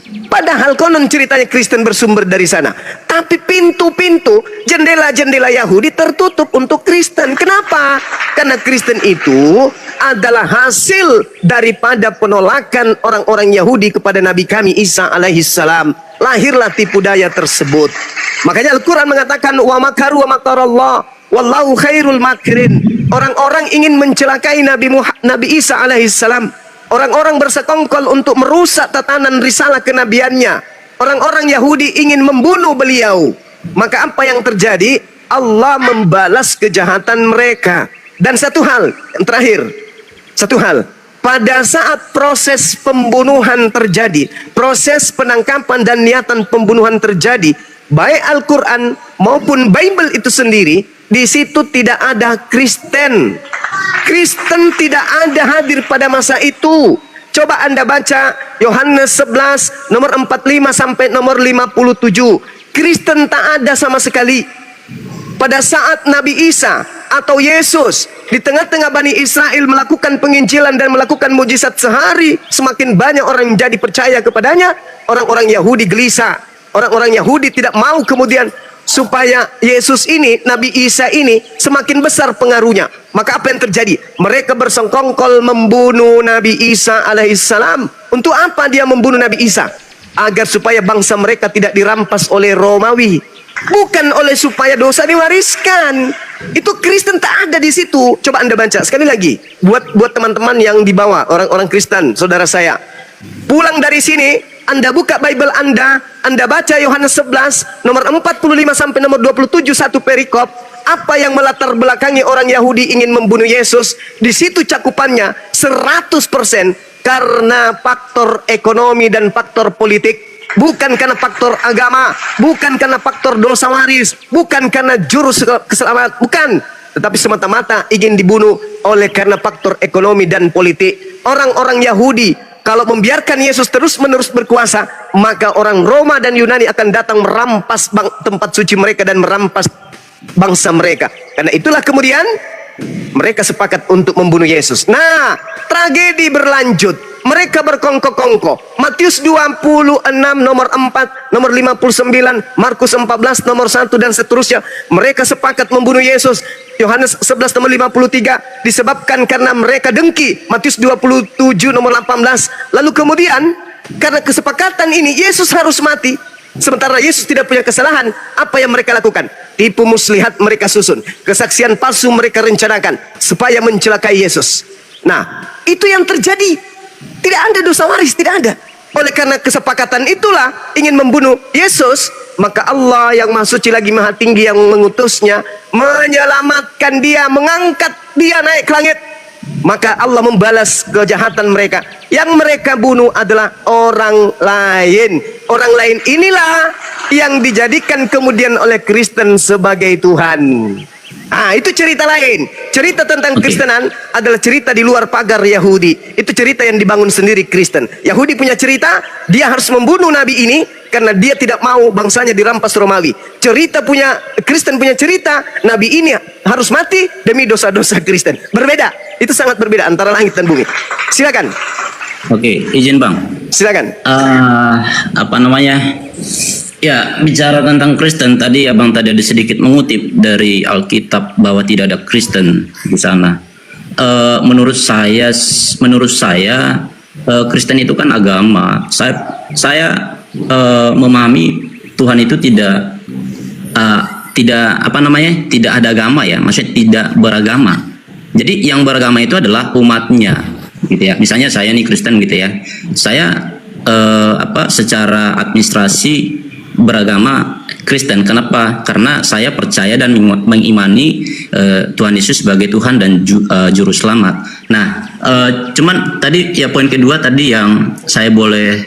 Padahal konon ceritanya Kristen bersumber dari sana. Tapi pintu-pintu, jendela-jendela Yahudi tertutup untuk Kristen. Kenapa? Karena Kristen itu adalah hasil daripada penolakan orang-orang Yahudi kepada Nabi kami Isa alaihissalam. Lahirlah tipu daya tersebut. Makanya Al-Quran mengatakan wa makaru wa makarallah wallahu khairul makirin. Orang-orang ingin mencelakai Nabi Isa alaihissalam. Orang-orang bersekongkol untuk merusak tatanan risalah kenabiannya. Orang-orang Yahudi ingin membunuh beliau. Maka apa yang terjadi? Allah membalas kejahatan mereka. Dan satu hal yang terakhir, pada saat proses pembunuhan terjadi, proses penangkapan dan niatan pembunuhan terjadi, baik Al-Quran maupun Bible itu sendiri, di situ tidak ada Kristen. Kristen tidak ada hadir pada masa itu. Coba Anda baca Yohanes 11 nomor 45 sampai nomor 57. Kristen tak ada sama sekali. Pada saat Nabi Isa atau Yesus di tengah-tengah Bani Israel melakukan penginjilan dan melakukan mujizat sehari, semakin banyak orang yang jadi percaya kepadanya. Orang-orang Yahudi gelisah, orang-orang Yahudi tidak mau kemudian supaya Yesus ini, Nabi Isa ini semakin besar pengaruhnya. Maka apa yang terjadi? Mereka bersengkongkol membunuh Nabi Isa alaihissalam. Untuk apa dia membunuh Nabi Isa? Agar supaya bangsa mereka tidak dirampas oleh Romawi, bukan oleh supaya dosa diwariskan. Itu Kristen tak ada di situ. Coba Anda baca sekali lagi. Buat teman-teman yang di bawah, orang-orang Kristen, saudara saya. Pulang dari sini, Anda buka Bible Anda baca Yohanes 11 nomor 45 sampai nomor 27 satu perikop. Apa yang melatar belakangi orang Yahudi ingin membunuh Yesus? Di situ cakupannya 100% karena faktor ekonomi dan faktor politik. Bukan karena faktor agama, bukan karena faktor dosa waris, bukan karena jurus keselamatan, bukan. Tetapi semata-mata ingin dibunuh oleh karena faktor ekonomi dan politik. Orang-orang Yahudi kalau membiarkan Yesus terus-menerus berkuasa, maka orang Roma dan Yunani akan datang merampas tempat suci mereka dan merampas bangsa mereka. Karena itulah kemudian mereka sepakat untuk membunuh Yesus. Nah, tragedi berlanjut. Mereka berkongko-kongko. Matius 26 nomor 4, nomor 59, Markus 14 nomor 1 dan seterusnya. Mereka sepakat membunuh Yesus. Yohanes 11 nomor 53 disebabkan karena mereka dengki. Matius 27 nomor 18. Lalu kemudian karena kesepakatan ini Yesus harus mati. Sementara Yesus tidak punya kesalahan. Apa yang mereka lakukan? Tipu muslihat mereka susun. Kesaksian palsu mereka rencanakan supaya mencelakai Yesus. Nah, itu yang terjadi. Tidak ada dosa waris, tidak ada. Oleh karena kesepakatan itulah ingin membunuh Yesus, maka Allah yang Maha Suci lagi Maha Tinggi yang mengutusnya menyelamatkan dia, mengangkat dia naik ke langit. Maka Allah membalas kejahatan mereka. Yang mereka bunuh adalah orang lain. Orang lain inilah yang dijadikan kemudian oleh Kristen sebagai Tuhan. Ah, itu cerita lain. Cerita tentang Kristenan adalah cerita di luar pagar Yahudi. Itu cerita yang dibangun sendiri Kristen. Yahudi punya cerita, dia harus membunuh nabi ini karena dia tidak mau bangsanya dirampas Romawi. Kristen punya cerita, nabi ini harus mati demi dosa-dosa Kristen. Berbeda. Itu sangat berbeda antara langit dan bumi. Silakan. Oke, izin Bang. Silakan. Ya, bicara tentang Kristen tadi Abang tadi ada sedikit mengutip dari Alkitab bahwa tidak ada Kristen di sana. Menurut saya Kristen itu kan agama. Saya memahami Tuhan itu tidak ada agama ya, maksudnya tidak beragama. Jadi yang beragama itu adalah umatnya, gitu ya. Misalnya saya nih Kristen gitu ya. Saya secara administrasi beragama Kristen. Kenapa? Karena saya percaya dan mengimani Tuhan Yesus sebagai Tuhan dan Juru Selamat. Nah, cuman tadi ya poin kedua tadi yang saya boleh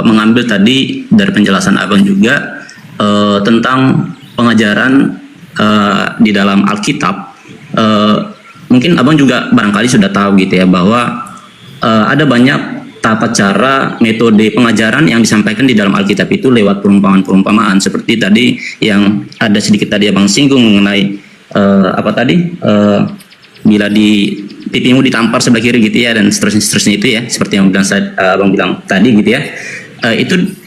mengambil tadi dari penjelasan Abang juga tentang pengajaran di dalam Alkitab. Mungkin Abang juga barangkali sudah tahu gitu ya bahwa ada banyak tata cara, metode pengajaran yang disampaikan di dalam Alkitab itu lewat perumpamaan-perumpamaan seperti tadi yang ada sedikit tadi Abang singgung mengenai bila di pipimu ditampar sebelah kiri gitu ya dan seterusnya itu ya, seperti yang Abang bilang tadi gitu ya.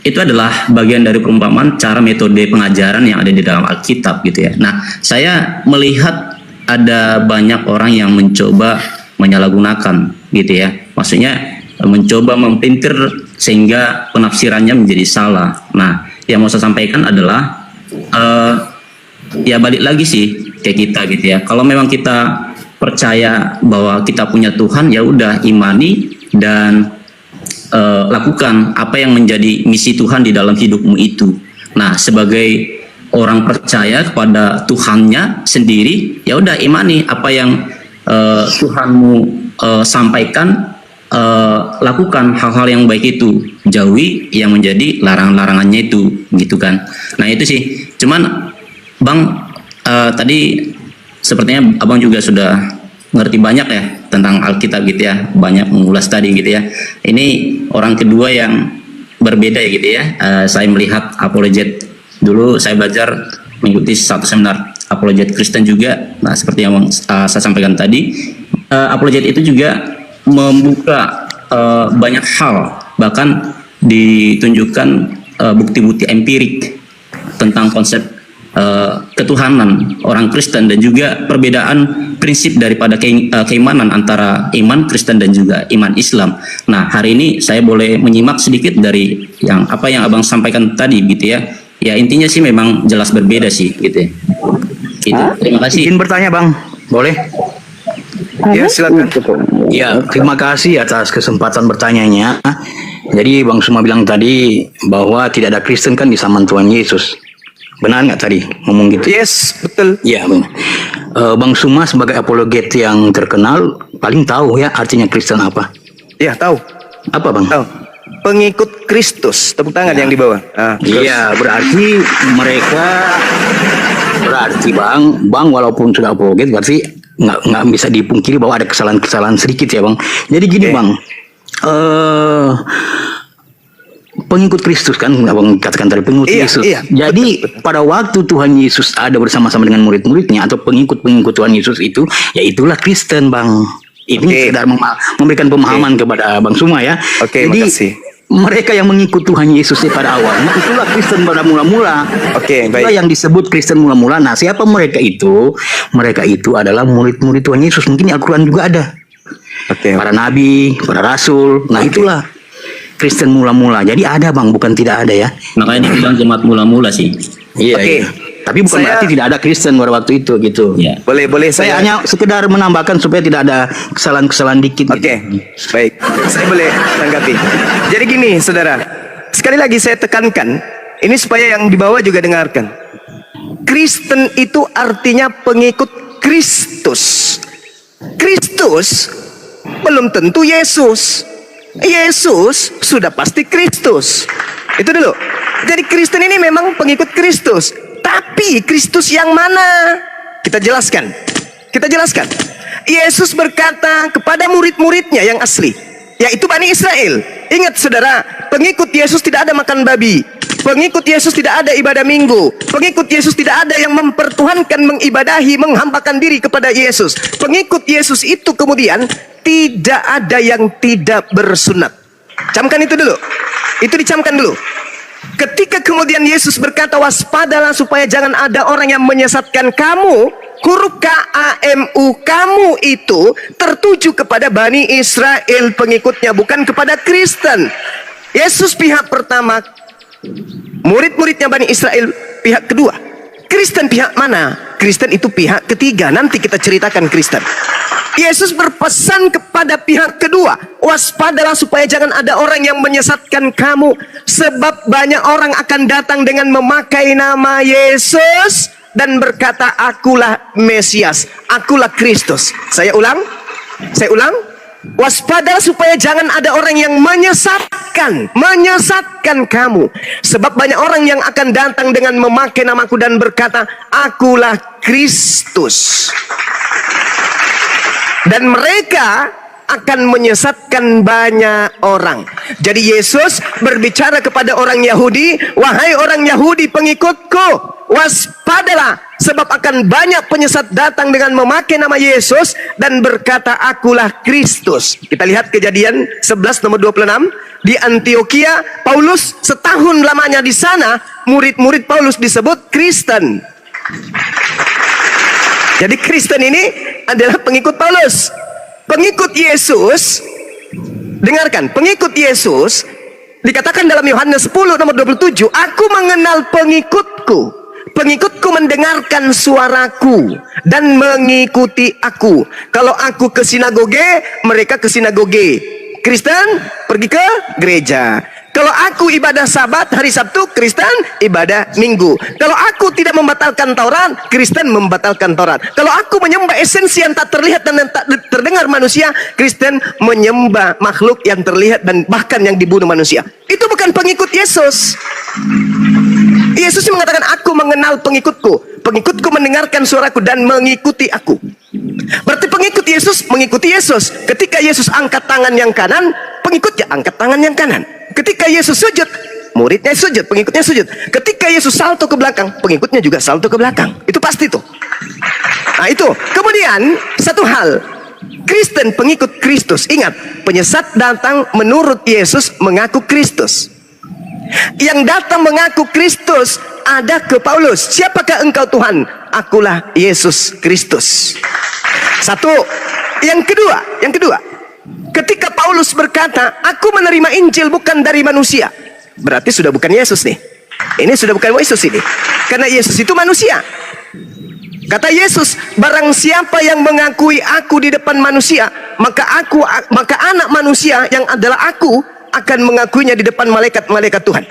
Itu adalah bagian dari perumpamaan cara metode pengajaran yang ada di dalam Alkitab gitu ya. Nah, saya melihat ada banyak orang yang mencoba menyalahgunakan gitu ya. Maksudnya mencoba mempintir sehingga penafsirannya menjadi salah. Nah, yang mau saya sampaikan adalah ya balik lagi sih kayak kita gitu ya. Kalau memang kita percaya bahwa kita punya Tuhan, ya udah imani dan lakukan apa yang menjadi misi Tuhan di dalam hidupmu itu. Nah, sebagai orang percaya kepada Tuhannya sendiri, ya udah imani apa yang Tuhanmu sampaikan. Lakukan hal-hal yang baik itu, jauhi yang menjadi larangan-larangannya itu, gitu kan. Nah itu sih, cuman Bang tadi sepertinya Abang juga sudah ngerti banyak ya tentang Alkitab gitu ya, banyak mengulas tadi gitu ya. Ini orang kedua yang berbeda ya gitu ya. Saya melihat apologet, dulu saya belajar mengikuti satu seminar apologet Kristen juga. Nah, seperti yang saya sampaikan tadi, apologet itu juga membuka banyak hal, bahkan ditunjukkan bukti-bukti empirik tentang konsep ketuhanan orang Kristen dan juga perbedaan prinsip daripada keimanan antara iman Kristen dan juga iman Islam. Nah, hari ini saya boleh menyimak sedikit dari yang Abang sampaikan tadi gitu ya. Ya, intinya sih memang jelas berbeda sih gitu ya. Gitu. Terima kasih. Izin bertanya Bang, boleh? Ya, silakan. Ya, terima kasih atas kesempatan bertanyanya. Jadi Bang Suma bilang tadi bahwa tidak ada Kristen kan di zaman Tuhan Yesus. Benar nggak tadi ngomong gitu? Yes, betul. Iya, Bang. Bang Suma sebagai apologet yang terkenal paling tahu ya artinya Kristen apa? Ya, tahu. Apa Bang? Tahu. Pengikut Kristus. Tepuk tangan yang di bawah. Iya, berarti mereka Bang walaupun sudah apologet berarti nggak bisa dipungkiri bahwa ada kesalahan-kesalahan sedikit ya Bang. Jadi gini Bang, pengikut Kristus kan Abang katakan tadi pengikut Yesus. Iya, jadi betul. pada waktu Tuhan Yesus ada bersama-sama dengan murid-muridnya atau pengikut-pengikut Tuhan Yesus itu, ya itulah Kristen Bang. Ini sekedar memberikan pemahaman kepada Bang Suma ya. Jadi makasih. mereka yang mengikut Tuhan Yesus pada awalnya itulah Kristen pada mula-mula. Itulah yang disebut Kristen mula-mula. Nah, siapa mereka itu? Mereka itu adalah murid-murid Tuhan Yesus. Mungkin di Al-Quran juga ada. Para nabi, para rasul. Nah, itulah Kristen mula-mula. Jadi ada Bang, bukan tidak ada ya. Makanya dibilang jemaat mula-mula sih. Iya. Tapi bukan berarti tidak ada Kristen pada waktu itu gitu. Ya. Boleh Saya hanya sekedar menambahkan supaya tidak ada kesalahan-kesalahan dikit. Baik. Saya boleh tanggapi. Jadi gini, saudara. Sekali lagi saya tekankan, ini supaya yang di bawah juga dengarkan. Kristen itu artinya pengikut Kristus. Kristus belum tentu Yesus. Yesus sudah pasti Kristus. Itu dulu. Jadi Kristen ini memang pengikut Kristus. Tapi Kristus yang mana? Kita jelaskan. Yesus berkata kepada murid-muridnya yang asli, yaitu Bani Israel. Ingat saudara, pengikut Yesus tidak ada makan babi. Pengikut Yesus tidak ada ibadah minggu. Pengikut Yesus tidak ada yang mempertuhankan, mengibadahi, menghambakan diri kepada Yesus. Pengikut Yesus itu kemudian tidak ada yang tidak bersunat. Camkan itu dulu. Itu dicamkan dulu. Ketika kemudian Yesus berkata, waspadalah supaya jangan ada orang yang menyesatkan kamu, huruf KAMU, kamu itu tertuju kepada Bani Israel pengikutnya, bukan kepada Kristen. Yesus pihak pertama, murid-muridnya Bani Israel pihak kedua. Kristen pihak mana? Kristen itu pihak ketiga. Nanti kita ceritakan Kristen. Yesus berpesan kepada pihak kedua, waspadalah supaya jangan ada orang yang menyesatkan kamu, sebab banyak orang akan datang dengan memakai nama Yesus dan berkata, akulah Mesias, akulah Kristus. Saya ulang, waspadalah supaya jangan ada orang yang menyesatkan kamu, sebab banyak orang yang akan datang dengan memakai namaku dan berkata, akulah Kristus. Dan mereka akan menyesatkan banyak orang. Jadi Yesus berbicara kepada orang Yahudi, wahai orang Yahudi pengikutku, waspadalah, sebab akan banyak penyesat datang dengan memakai nama Yesus dan berkata, akulah Kristus. Kita lihat Kejadian 11 nomor 26. Di Antioquia, Paulus setahun lamanya di sana, murid-murid Paulus disebut Kristen. Jadi Kristen ini adalah pengikut Paulus. Pengikut Yesus, dengarkan, pengikut Yesus dikatakan dalam Yohanes 10 nomor 27, aku mengenal pengikutku. Pengikutku mendengarkan suaraku dan mengikuti aku. Kalau aku ke sinagoge, mereka ke sinagoge. Kristen pergi ke gereja. Kalau aku ibadah Sabat hari Sabtu, Kristen ibadah Minggu. Kalau aku tidak membatalkan Taurat, Kristen membatalkan Taurat. Kalau aku menyembah esensi yang tak terlihat dan tak terdengar manusia, Kristen menyembah makhluk yang terlihat dan bahkan yang dibunuh manusia. Itu bukan pengikut Yesus. Yesus mengatakan, aku mengenal pengikutku. Pengikutku mendengarkan suaraku dan mengikuti aku. Berarti pengikut Yesus mengikuti Yesus. Ketika Yesus angkat tangan yang kanan, pengikutnya angkat tangan yang kanan. Ketika Yesus sujud, muridnya sujud, pengikutnya sujud. Ketika Yesus salto ke belakang, pengikutnya juga salto ke belakang. Itu pasti tuh. Nah itu. Kemudian satu hal, Kristen pengikut Kristus, ingat, penyesat datang menurut Yesus mengaku Kristus. Yang datang mengaku Kristus ada ke Paulus. Siapakah engkau Tuhan? Akulah Yesus Kristus. Satu. Yang kedua, ketika Paulus berkata, aku menerima Injil bukan dari manusia, berarti sudah bukan Yesus nih. Ini sudah bukan Yesus ini. Karena Yesus itu manusia. Kata Yesus, barang siapa yang mengakui aku di depan manusia, maka anak manusia yang adalah aku akan mengakuinya di depan malaikat-malaikat Tuhan.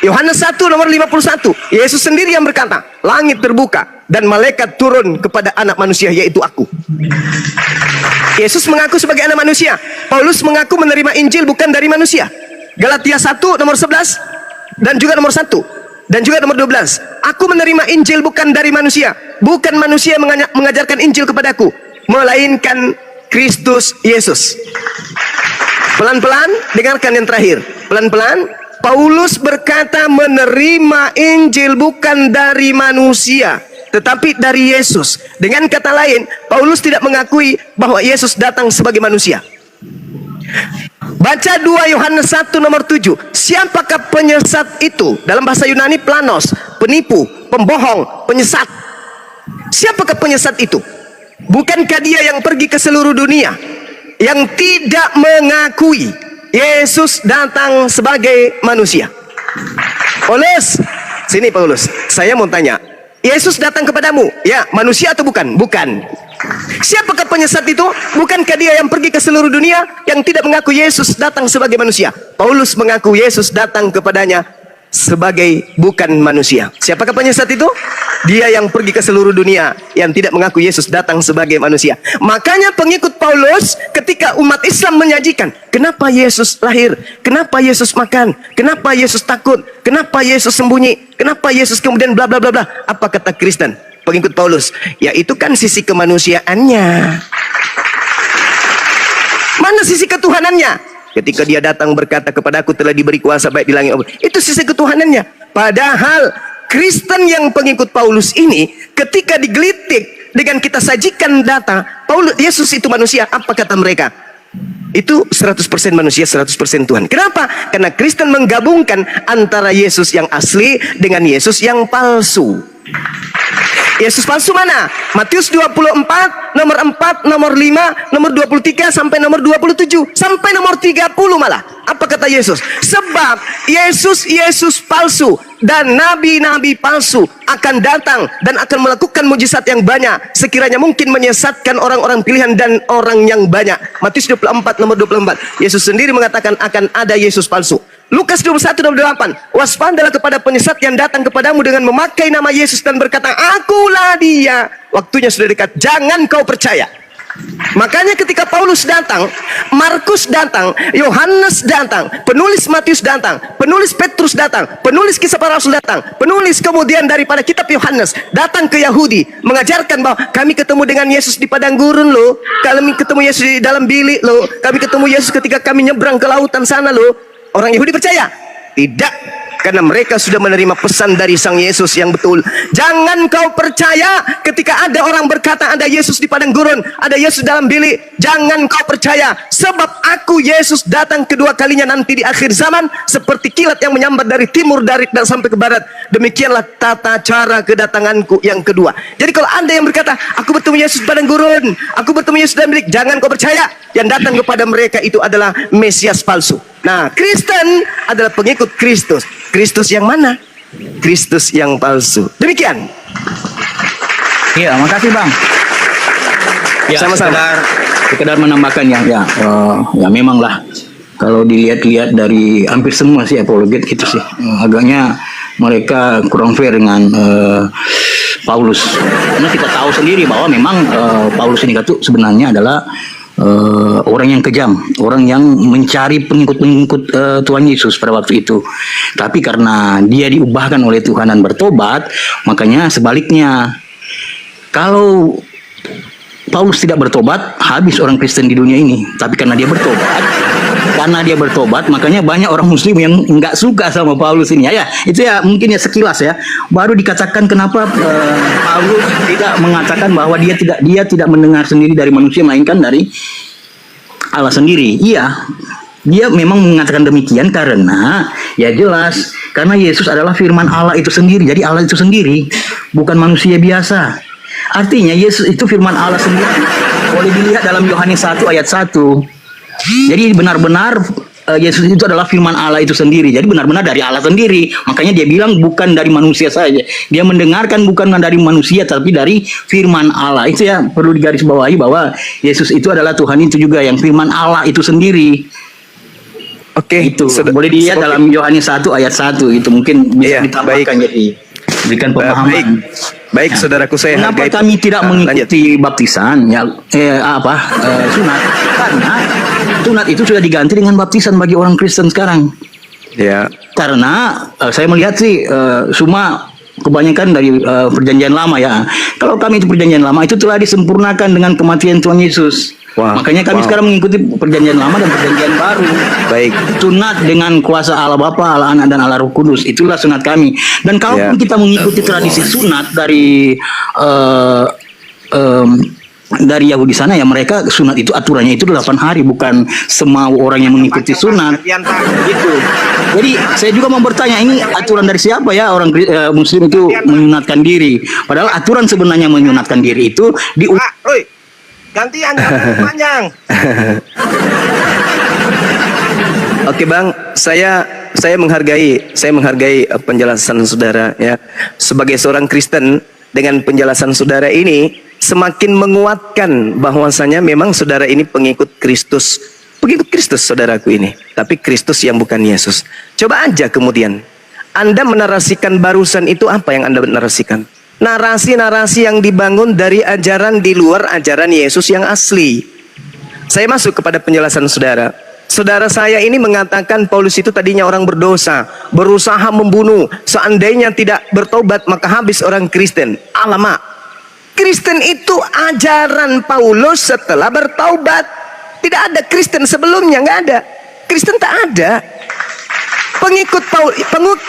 Yohanes 1 nomor 51. Yesus sendiri yang berkata, langit terbuka dan malaikat turun kepada anak manusia, yaitu aku. Yesus mengaku sebagai anak manusia. Paulus mengaku menerima Injil bukan dari manusia. Galatia 1 nomor 11 dan juga nomor 1 dan juga nomor 12. Aku menerima Injil bukan dari manusia. Bukan manusia mengajarkan Injil kepadaku, melainkan Kristus Yesus. Pelan-pelan, dengarkan yang terakhir. Pelan-pelan, Paulus berkata menerima Injil bukan dari manusia, tetapi dari Yesus. Dengan kata lain, Paulus tidak mengakui bahwa Yesus datang sebagai manusia. Baca 2 Yohanes 1 nomor 7. Siapakah penyesat itu? Dalam bahasa Yunani planos, penipu, pembohong, penyesat. Siapakah penyesat itu? Bukankah dia yang pergi ke seluruh dunia, yang tidak mengakui Yesus datang sebagai manusia? Paulus, sini Paulus, saya mau tanya, Yesus datang kepadamu, ya manusia atau bukan? Bukan. Siapakah penyesat itu? Bukankah dia yang pergi ke seluruh dunia, yang tidak mengaku Yesus datang sebagai manusia? Paulus mengaku Yesus datang kepadanya sebagai bukan manusia. Siapakah penyesat itu? Dia yang pergi ke seluruh dunia, yang tidak mengaku Yesus datang sebagai manusia. Makanya pengikut Paulus ketika umat Islam menyajikan, kenapa Yesus lahir? Kenapa Yesus makan? Kenapa Yesus takut? Kenapa Yesus sembunyi? Kenapa Yesus kemudian bla bla bla bla? Apa kata Kristen? Pengikut Paulus, ya itu kan sisi kemanusiaannya. Mana sisi ketuhanannya? Ketika dia datang berkata kepadaku telah diberi kuasa baik di langit. Itu sisi ketuhanannya. Padahal Kristen yang pengikut Paulus ini ketika digelitik dengan kita sajikan data Paulus, Yesus itu manusia, apa kata mereka? Itu 100% manusia, 100% Tuhan. Kenapa? Karena Kristen menggabungkan antara Yesus yang asli dengan Yesus yang palsu. Yesus palsu mana? Matius 24, nomor 4, nomor 5, nomor 23, sampai nomor 27, sampai nomor 30 malah. Apa kata Yesus? Sebab Yesus palsu dan nabi-nabi palsu akan datang dan akan melakukan mujizat yang banyak, sekiranya mungkin menyesatkan orang-orang pilihan dan orang yang banyak. Matius 24, nomor 24. Yesus sendiri mengatakan akan ada Yesus palsu. Lukas 21 nomor 8. Waspadalah kepada penyesat yang datang kepadamu dengan memakai nama Yesus dan berkata, akulah dia. Waktunya sudah dekat, jangan kau percaya. Makanya ketika Paulus datang, Markus datang, Yohanes datang, penulis Matius datang, penulis Petrus datang, penulis Kisah Para Rasul datang, penulis kemudian daripada kitab Yohanes datang ke Yahudi, mengajarkan bahwa kami ketemu dengan Yesus di padang gurun loh, kami ketemu Yesus di dalam bilik loh, kami ketemu Yesus ketika kami nyebrang ke lautan sana loh. Orang Yahudi percaya? Tidak, karena mereka sudah menerima pesan dari Sang Yesus yang betul. Jangan kau percaya ketika ada orang berkata ada Yesus di padang gurun, ada Yesus dalam bilik. Jangan kau percaya, sebab aku Yesus datang kedua kalinya nanti di akhir zaman seperti kilat yang menyambar dari timur dari dan sampai ke barat. Demikianlah tata cara kedatanganku yang kedua. Jadi kalau anda yang berkata aku bertemu Yesus di padang gurun, aku bertemu Yesus dalam bilik, jangan kau percaya. Yang datang kepada mereka itu adalah Mesias palsu. Nah, Kristen adalah pengikut Kristus. Kristus yang mana? Kristus yang palsu. Demikian. Iya, makasih Bang. Ya, sama-sama. Sekedar menambahkan ya memanglah kalau dilihat-lihat dari hampir semua sih apologet gitu sih, agaknya mereka kurang fair dengan Paulus. Karena kita tahu sendiri bahwa memang Paulus ini itu sebenarnya adalah orang yang kejam, orang yang mencari pengikut-pengikut Tuhan Yesus pada waktu itu. Tapi karena dia diubahkan oleh Tuhan dan bertobat, makanya sebaliknya. Kalau Paulus tidak bertobat, habis orang Kristen di dunia ini. Tapi karena dia bertobat karena dia bertobat, makanya banyak orang Muslim yang nggak suka sama Paulus ini. Ya, itu ya mungkin ya sekilas ya. Baru dikatakan kenapa Paulus tidak mengatakan bahwa dia tidak mendengar sendiri dari manusia, melainkan dari Allah sendiri. Iya, dia memang mengatakan demikian karena ya jelas karena Yesus adalah firman Allah itu sendiri. Jadi Allah itu sendiri, bukan manusia biasa. Artinya Yesus itu firman Allah sendiri. Boleh dilihat dalam Yohanes 1 ayat 1. Jadi benar-benar Yesus itu adalah firman Allah itu sendiri. Jadi benar-benar dari Allah sendiri. Makanya dia bilang bukan dari manusia saja. Dia mendengarkan bukan dari manusia tapi dari firman Allah. Itu ya perlu digarisbawahi bahwa Yesus itu adalah Tuhan itu juga yang firman Allah itu sendiri. Oke, Itu boleh dilihat dalam Yohanes 1 ayat 1. Itu mungkin bisa ditambahkan jadi berikan pemahaman. Baik, saudaraku saya Kenapa hargai. kami tidak mengikuti baptisan ya sunat? Karena sunat itu sudah diganti dengan baptisan bagi orang Kristen sekarang. Ya. Karena saya melihat sih semua kebanyakan dari perjanjian lama ya. Kalau kami itu perjanjian lama itu telah disempurnakan dengan kematian Tuhan Yesus. Wah, Makanya kami sekarang mengikuti perjanjian lama dan perjanjian baru. Baik. Sunat dengan kuasa Allah Bapa, Allah Anak dan Allah Roh Kudus. Itulah sunat kami. Dan kalaupun kita mengikuti tradisi sunat dari Yahudi sana ya, mereka sunat itu aturannya itu 8 hari, bukan semua orang yang mengikuti sunat gitu. Jadi saya juga mau bertanya, ini aturan dari siapa ya orang Muslim itu menyunatkan diri? Padahal aturan sebenarnya menyunatkan diri itu di Gantian panjang. Oke Bang, saya menghargai penjelasan saudara ya. Sebagai seorang Kristen, dengan penjelasan saudara ini semakin menguatkan bahwasanya memang saudara ini pengikut Kristus saudaraku ini, tapi Kristus yang bukan Yesus. Coba aja kemudian Anda menarasikan barusan itu, apa yang Anda narasikan? Narasi-narasi yang dibangun dari ajaran di luar ajaran Yesus yang asli. Saya masuk kepada penjelasan saudara. Saudara saya ini mengatakan Paulus itu tadinya orang berdosa, berusaha membunuh. Seandainya tidak bertobat maka habis orang Kristen. Alamak, Kristen itu ajaran Paulus setelah bertaubat. Tidak ada Kristen sebelumnya, nggak ada. Kristen tak ada.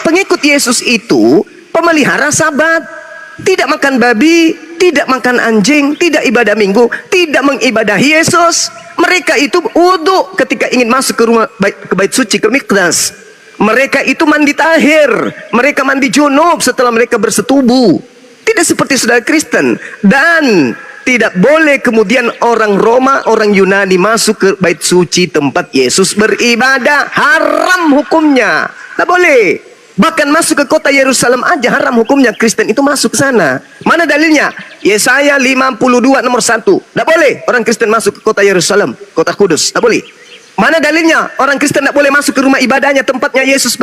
Pengikut Yesus itu pemelihara Sabat. Tidak makan babi, tidak makan anjing, tidak ibadah minggu, tidak mengibadahi Yesus. Mereka itu wudhu ketika ingin masuk ke bait suci, ke Mikdas. Mereka itu mandi tahir, mereka mandi junub setelah mereka bersetubuh. Tidak seperti saudara Kristen. Dan tidak boleh kemudian orang Roma, orang Yunani masuk ke bait suci tempat Yesus beribadah. Haram hukumnya. Tidak boleh. Bahkan masuk ke kota Yerusalem aja haram hukumnya. Kristen itu masuk ke sana. Mana dalilnya? Yesaya 52 nomor 1. Tidak boleh orang Kristen masuk ke kota Yerusalem, kota Kudus. Tidak boleh. Mana dalilnya? Orang Kristen tidak boleh masuk ke rumah ibadahnya, tempatnya Yesus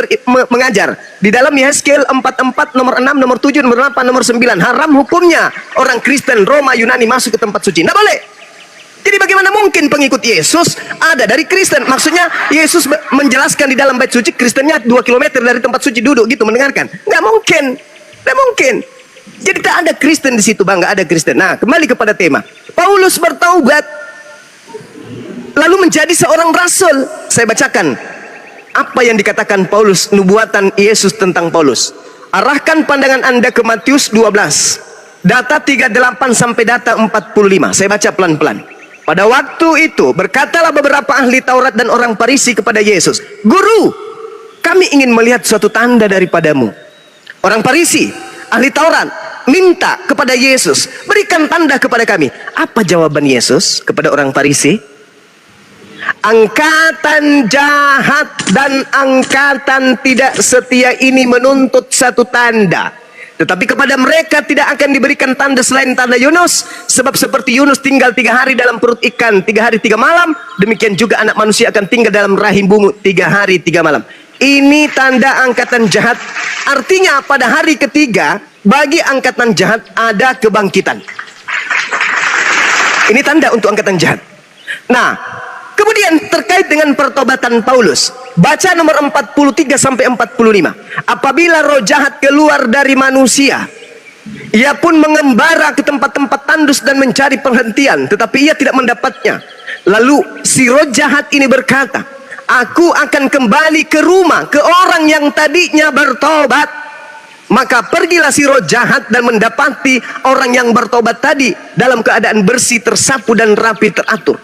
mengajar. Di dalam Yesaya 44 nomor 6, nomor 7, nomor 8, nomor 9. Haram hukumnya orang Kristen, Roma, Yunani masuk ke tempat suci. Tidak boleh. Jadi bagaimana mungkin pengikut Yesus ada dari Kristen? Maksudnya Yesus menjelaskan di dalam bait suci, Kristennya 2 km dari tempat suci duduk gitu mendengarkan. Nggak mungkin. Nggak mungkin. Jadi tak ada Kristen di situ, Bang. Nggak ada Kristen. Nah, kembali kepada tema. Paulus bertaubat lalu menjadi seorang rasul. Saya bacakan apa yang dikatakan Paulus, nubuatan Yesus tentang Paulus. Arahkan pandangan Anda ke Matius 12. Data 38 sampai data 45. Saya baca pelan-pelan. Pada waktu itu berkatalah beberapa ahli Taurat dan orang Farisi kepada Yesus, "Guru, kami ingin melihat suatu tanda daripadamu." Orang Farisi, ahli Taurat, minta kepada Yesus, "Berikan tanda kepada kami." Apa jawaban Yesus kepada orang Farisi? "Angkatan jahat dan angkatan tidak setia ini menuntut satu tanda. Tetapi kepada mereka tidak akan diberikan tanda selain tanda Yunus. Sebab seperti Yunus tinggal 3 hari dalam perut ikan, 3 hari 3 malam. Demikian juga anak manusia akan tinggal dalam rahim bungu 3 hari 3 malam. Ini tanda angkatan jahat." Artinya pada hari ketiga bagi angkatan jahat ada kebangkitan. Ini tanda untuk angkatan jahat. Nah, kemudian terkait dengan pertobatan Paulus, baca nomor 43 sampai 45. Apabila roh jahat keluar dari manusia, ia pun mengembara ke tempat-tempat tandus dan mencari penghentian, tetapi ia tidak mendapatnya. Lalu si roh jahat ini berkata, aku akan kembali ke rumah, ke orang yang tadinya bertobat. Maka pergilah si roh jahat dan mendapati orang yang bertobat tadi dalam keadaan bersih, tersapu dan rapi teratur.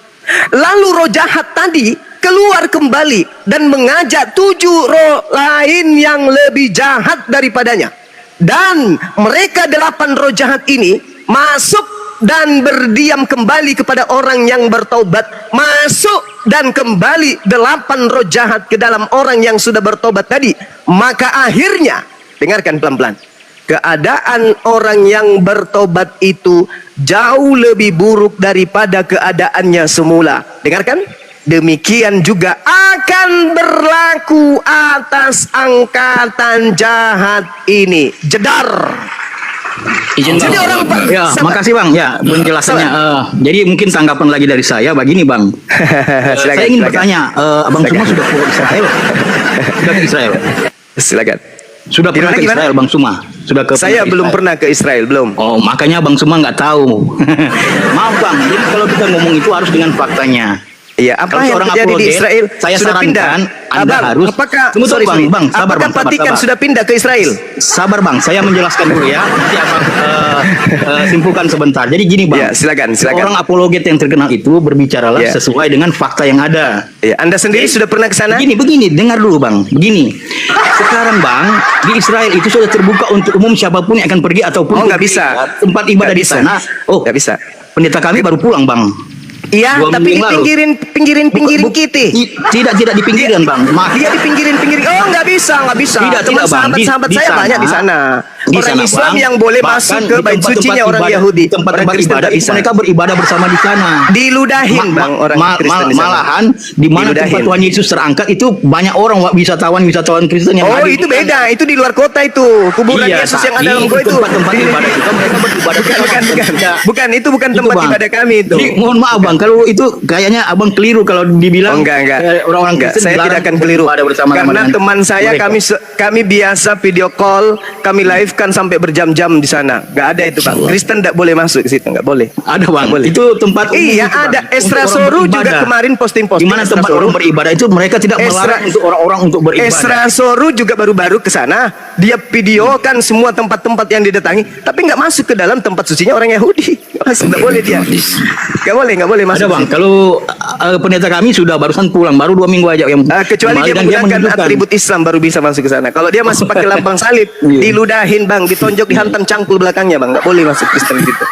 Lalu roh jahat tadi keluar kembali dan mengajak 7 roh lain yang lebih jahat daripadanya. Dan mereka 8 roh jahat ini masuk dan berdiam kembali kepada orang yang bertobat. Masuk dan kembali 8 roh jahat ke dalam orang yang sudah bertobat tadi. Maka akhirnya, dengarkan pelan-pelan, keadaan orang yang bertobat itu jauh lebih buruk daripada keadaannya semula. Dengarkan, demikian juga akan berlaku atas angkatan jahat ini. Jedar. Jadi orang Ya, makasih Bang. Ya, penjelasannya. Jadi mungkin tanggapan lagi dari saya begini Bang. Saya ingin bertanya, Abang Suma sudah ke Israel? Sudah ke Israel? Silakan. Sudah pernah ke Israel Bang Suma? Sudah ke Saya belum pernah ke Israel, belum. Oh, makanya Bang Suma nggak tahu. Maaf Bang, jadi kalau kita ngomong itu harus dengan faktanya. Iya, apa Kalau yang seorang terjadi di apologet, Israel? saya Sudah sarankan pindah. Anda harus. Apakah Tunggu, sorry, Bang, sorry. Bang, sabar, Apakah Bang, sabar, Vatikan sabar. sudah pindah ke Israel? Sabar Bang, saya menjelaskan dulu ya. Nanti Abang simpulkan sebentar. Jadi gini Bang. Ya, silakan, silakan. Orang apologet yang terkenal itu berbicaralah Ya. sesuai dengan fakta yang ada. Ya, Anda sendiri sudah pernah ke sana? Begini, dengar dulu Bang. Begini. Sekarang Bang, di Israel itu sudah terbuka untuk umum siapapun yang akan pergi ataupun Oh, nggak pergi bisa. ke tempat ibadah Nggak di bisa. sana. Oh, Nggak bisa. Pendeta kami baru pulang Bang. Iya, 2 tapi di minggu lalu. pinggirin kita. Tidak di pinggiran Bang. Maaf. Dia di pinggirin. Oh, nggak bisa. Tidak, Teman Bang. sahabat-sahabat Di saya sana. banyak di sana. Di Orang sana, Islam Bang. yang boleh Bahkan masuk ke di bait tempat-tempat sucinya orang ibadah- Yahudi. Orang tempat-tempat Kristen ibadah tak itu bisa. mereka beribadah bersama di sana. Diludahin, Bang, orang Kristen di sana. Malahan di mana tempat Diludahin. Tuhan Yesus terangkat itu banyak orang wisatawan Kristen yang Oh, hadir itu di sana. beda. Itu di luar kota itu. Kuburan Iya, Yesus yang ada tapi dalam gua itu. tempat-tempat ibadah juga mereka beribadah Bukan, bersama. bukan. Itu bukan Itu, tempat Bang. ibadah kami itu. Jadi, mohon maaf Bang, kalau itu kayaknya Abang keliru kalau dibilang Oh, enggak. orang-orang Enggak, Kristen saya dilarang tidak akan keliru. beribadah bersama Karena teman saya kami biasa video call, kami live kan sampai berjam-jam di sana. Enggak ada itu, Bang. Kristen tidak boleh masuk ke situ, enggak boleh. ada Bang. Nggak boleh. Itu tempat umum Iya, itu, Bang. ada. Untuk Esra orang Soru juga beribadah. kemarin posting-posting. Di mana Esra tempat Soru. orang beribadah itu mereka tidak Esra- melarang untuk orang-orang untuk beribadah. Esra Soru juga baru-baru ke sana. Dia videokan semua tempat-tempat yang didatangi, tapi nggak masuk ke dalam tempat sucinya orang Yahudi. Nggak boleh dia. Nggak boleh masuk. Ada Bang, kalau pendeta kami sudah barusan pulang, baru 2 minggu aja yang Kecuali kembali dia dan menggunakan menunjukkan. atribut Islam baru bisa masuk ke sana. Kalau dia masih pakai lambang salib, Iya. diludahin Bang, ditonjok, dihantam cangkul belakangnya Bang, nggak boleh masuk Kristen gitu.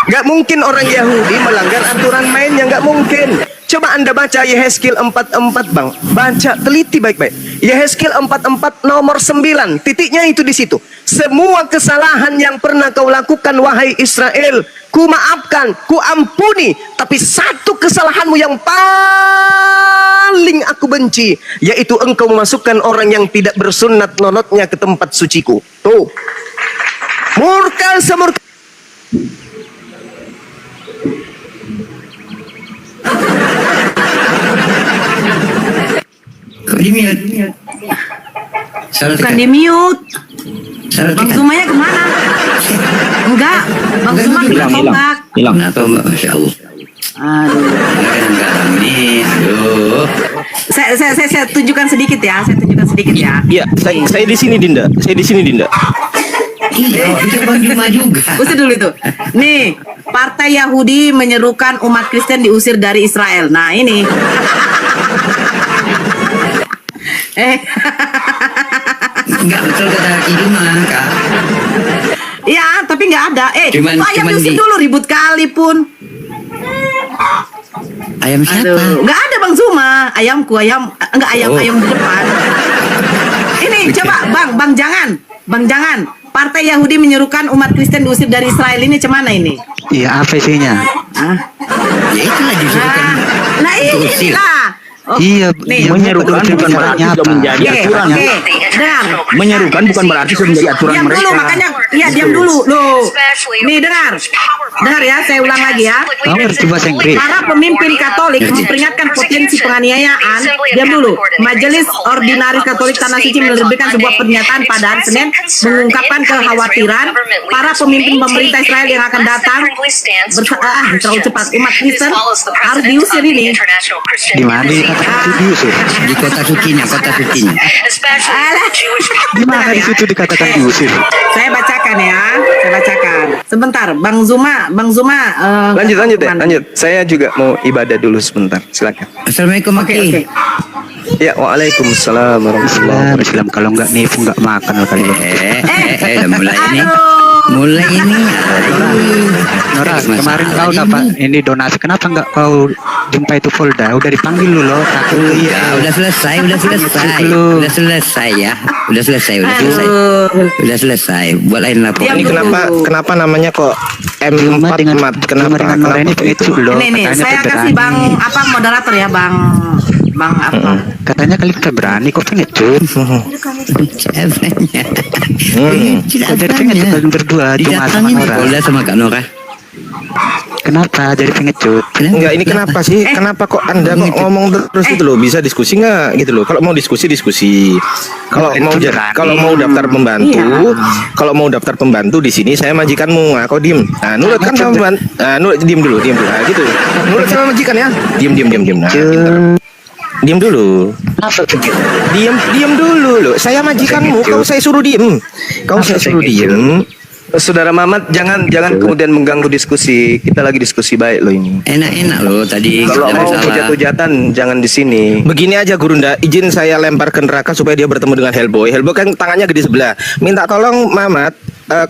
Nggak mungkin orang Yahudi melanggar aturan mainnya, nggak mungkin. Coba Anda baca Yehezkiel 4:4 Bang, baca teliti baik-baik. Yehezkiel 4:4 nomor 9, titiknya itu di situ. Semua kesalahan yang pernah kau lakukan wahai Israel, ku maafkan, ku ampuni, tapi satu kesalahanmu yang paling aku benci, yaitu engkau memasukkan orang yang tidak bersunat nonotnya ke tempat suciku. Tuh, murka semurka. Kok di mute? Salah Bukan tekan. di mute. Salah Bang tekan. Sumanya kemana? Enggak. Bang Suma kena tombak. Hilang. Nah, tombak, Masya Allah. Aduh. Kadang-kadang nih, aduh. Saya tunjukkan sedikit ya. Saya tunjukkan sedikit ya. Iya, saya di sini Dinda. Saya di sini Dinda. Iya, itu Bang Juma juga. Usir dulu itu. Nih, Partai Yahudi menyerukan umat Kristen diusir dari Israel. Nah, ini. Enggak betul kata Ki Juma, Kak. Iya, tapi nggak ada. Cuman- Kok ayam cuman diusir di- dulu ribut kali pun. Ayam siapa? Aduh, nggak ada Bang Zuma. Ayamku, enggak ayam Oh. ayam di depan. Ini coba Bang jangan. Partai Yahudi menyerukan umat Kristen diusir dari Israel ini cemana ini? Iya, apa isinya? Hah? Ya itulah justru kan. Nah Diusir. inilah. Oh, Iya, nih. menyerukan bukan berarti sudah menjadi Oke, aturan. oke. Dengar. Menyerukan bukan berarti sudah menjadi aturan Diam mereka. dulu makanya iya diam dulu loh. Nih dengar. Dengar ya, saya ulang lagi ya. Kamu ngerti bahasa Inggris? Para pemimpin Katolik memperingatkan potensi penganiayaan. Diam dulu. Majelis Ordinaris Katolik Tanah Suci menerbitkan sebuah pernyataan pada hari Senin mengungkapkan kekhawatiran para pemimpin pemerintah Israel yang akan datang terlalu cepat umat Kristen harus diusir ini. Di mana Nabi Yusuf? Di kota sucinya. Alah. Di mana di situ dikatakan Yusuf? Saya bacakan ya, saya bacakan. Sebentar, Bang Zuma. Lanjut ya, mana? lanjut. Saya juga mau ibadah dulu sebentar. Silakan. Assalamualaikum Oke, Maki. oke. Ya, waalaikumsalam warahmatullahi wabarakatuh. Islam kalau nggak nifu nggak makan lah kali. Udah mulai ini. Aduh. Mulai ini. Nora, kemarin kau dapat ini donasi, kenapa nggak kau jumpa itu Polda? Udah dipanggil lu loh, takut lu ya. Udah selesai Belum. Udah selesai ya. Udah selesai. Udah selesai. Buat lain lapor. Diam Ini dulu. kenapa namanya kok Cuma M4 dengan mat? Kenapa? dengan Nora ini itu loh. Ini katanya saya kasih berani. Bang moderator ya, Bang apa? Katanya kalian kan berani, kok pengecut? Ceweknya. Kok jadi pengecut kalian berdua cuma sama Didatangin Nora? Polda sama Kak Nora. Kenapa jadi pengecut? Enggak, ini kenapa sih? Kenapa kok Anda kok ngomong terus itu loh? Bisa diskusi nggak gitu loh? Kalau mau diskusi. Kalau mau daftar pembantu, kalau mau daftar pembantu di sini saya majikanmu. Nah, kau diem. Nah, nurut kan sama pembantu. Nurut diem dulu. Nah, gitu. Nurut sama majikan ya. Diem. Nah, pinter. Diem dulu. Kenapa pengecut? Diem dulu loh. Saya majikanmu, kau saya suruh diem. Kau saya suruh diem. Saudara Mamat, jangan kemudian mengganggu diskusi. Kita lagi diskusi baik loh ini. Enak-enak loh tadi. Kalau nggak mau salah. hujat-hujatan jangan di sini. Begini aja Gurunda, izin saya lempar ke neraka supaya dia bertemu dengan Hellboy. Hellboy kan tangannya gede sebelah. Minta tolong Mamat,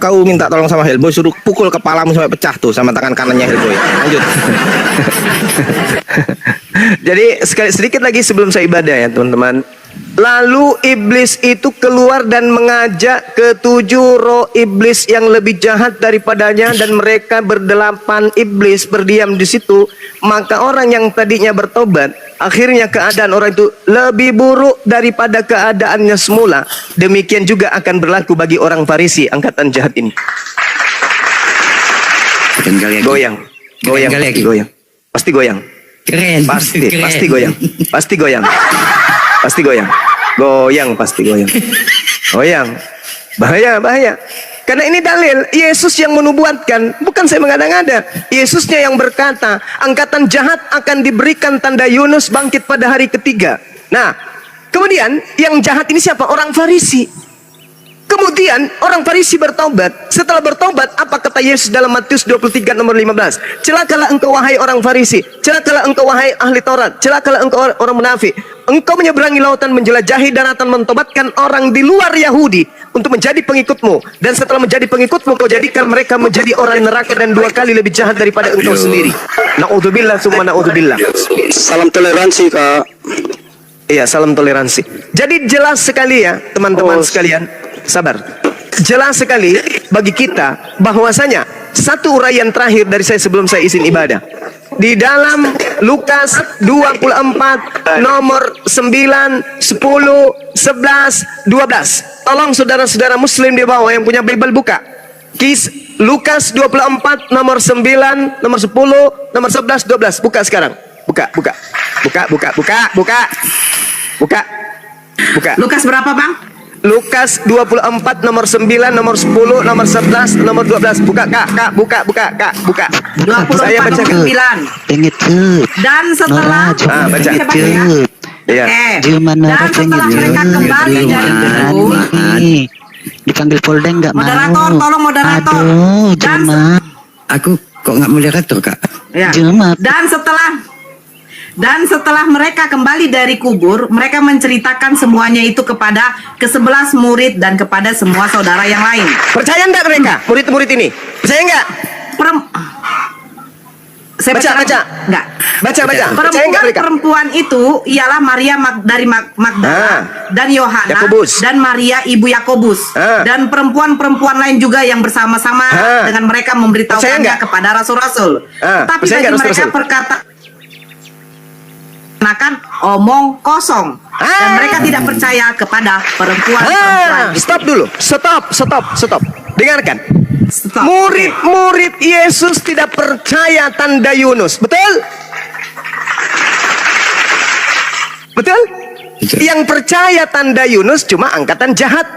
kau minta tolong sama Hellboy, suruh pukul kepalamu sampai pecah tuh sama tangan kanannya Hellboy. Lanjut. Jadi sedikit lagi sebelum saya ibadah ya teman-teman. Lalu iblis itu keluar dan mengajak ketujuh roh iblis yang lebih jahat daripadanya, dan mereka berdelapan iblis berdiam di situ. Maka orang yang tadinya bertobat, akhirnya keadaan orang itu lebih buruk daripada keadaannya semula. Demikian juga akan berlaku bagi orang Farisi, angkatan jahat ini. Keren kali lagi. Goyang, Keren kali lagi. goyang, pasti goyang, Keren. pasti Keren. goyang, pasti goyang. Pasti goyang. Pasti goyang. Goyang. Bahaya. Karena ini dalil Yesus yang menubuatkan, bukan saya mengada-ngada. Yesusnya yang berkata, angkatan jahat akan diberikan tanda Yunus bangkit pada hari ketiga. Nah, kemudian yang jahat ini siapa? Orang Farisi. Kemudian orang Farisi bertobat. Setelah bertobat, apa kata Yesus dalam Matius 23 nomor 15? Celakalah engkau wahai orang Farisi, celakalah engkau wahai ahli Taurat, celakalah engkau orang munafik. Engkau menyeberangi lautan, menjelajahi daratan, mentobatkan orang di luar Yahudi untuk menjadi pengikutmu. Dan setelah menjadi pengikutmu, kau jadikan mereka menjadi orang neraka dan 2 kali lebih jahat daripada engkau sendiri. Na'udzubillah summa na'udzubillah. Salam toleransi, Kak. Iya, salam toleransi. Jadi jelas sekali ya teman-teman sekalian. Sabar. Jelas sekali bagi kita bahwasanya satu uraian terakhir dari saya sebelum saya izin ibadah. Di dalam Lukas 24 nomor 9, 10, 11, 12. Tolong saudara-saudara muslim di bawah yang punya Bible buka. Lukas 24 nomor 9, nomor 10, nomor 11, 12. Buka sekarang. Buka. Lukas berapa, Bang? Lukas 24 nomor 9, nomor 10, nomor 11, nomor 12. Buka Kak, buka. 24 Saya nomor bacakan. 9. Pengecut. Dan setelah Baca. Bisa baca ya? Iya. Oke. Gimana Dan setelah mereka kembali dari gedung, Nih, dipanggil Polda nggak mau. moderator, tolong moderator. Aduh, Dan Jumat. Aku kok nggak moderator Kak? Ya. Jumat. Dan setelah mereka kembali dari kubur, mereka menceritakan semuanya itu kepada ke-11 murid dan kepada semua saudara yang lain. Percaya enggak mereka? Murid-murid ini. Percaya enggak? Saya Baca. Enggak. Baca. Percaya enggak mereka? Perempuan itu ialah Maria dari Magdala dan Yohana Yakobus. dan Maria ibu Yakobus dan perempuan-perempuan lain juga yang bersama-sama dengan mereka Percaya memberitahukannya enggak? kepada rasul-rasul. Tapi Percaya bagi enggak, mereka rasul-rasul? perkataan omong kosong dan mereka tidak percaya kepada perempuan-perempuan itu. Stop dulu. Stop. Dengarkan. Stop. Murid-murid Yesus tidak percaya tanda Yunus. Betul? Betul? Yang percaya tanda Yunus cuma angkatan jahat.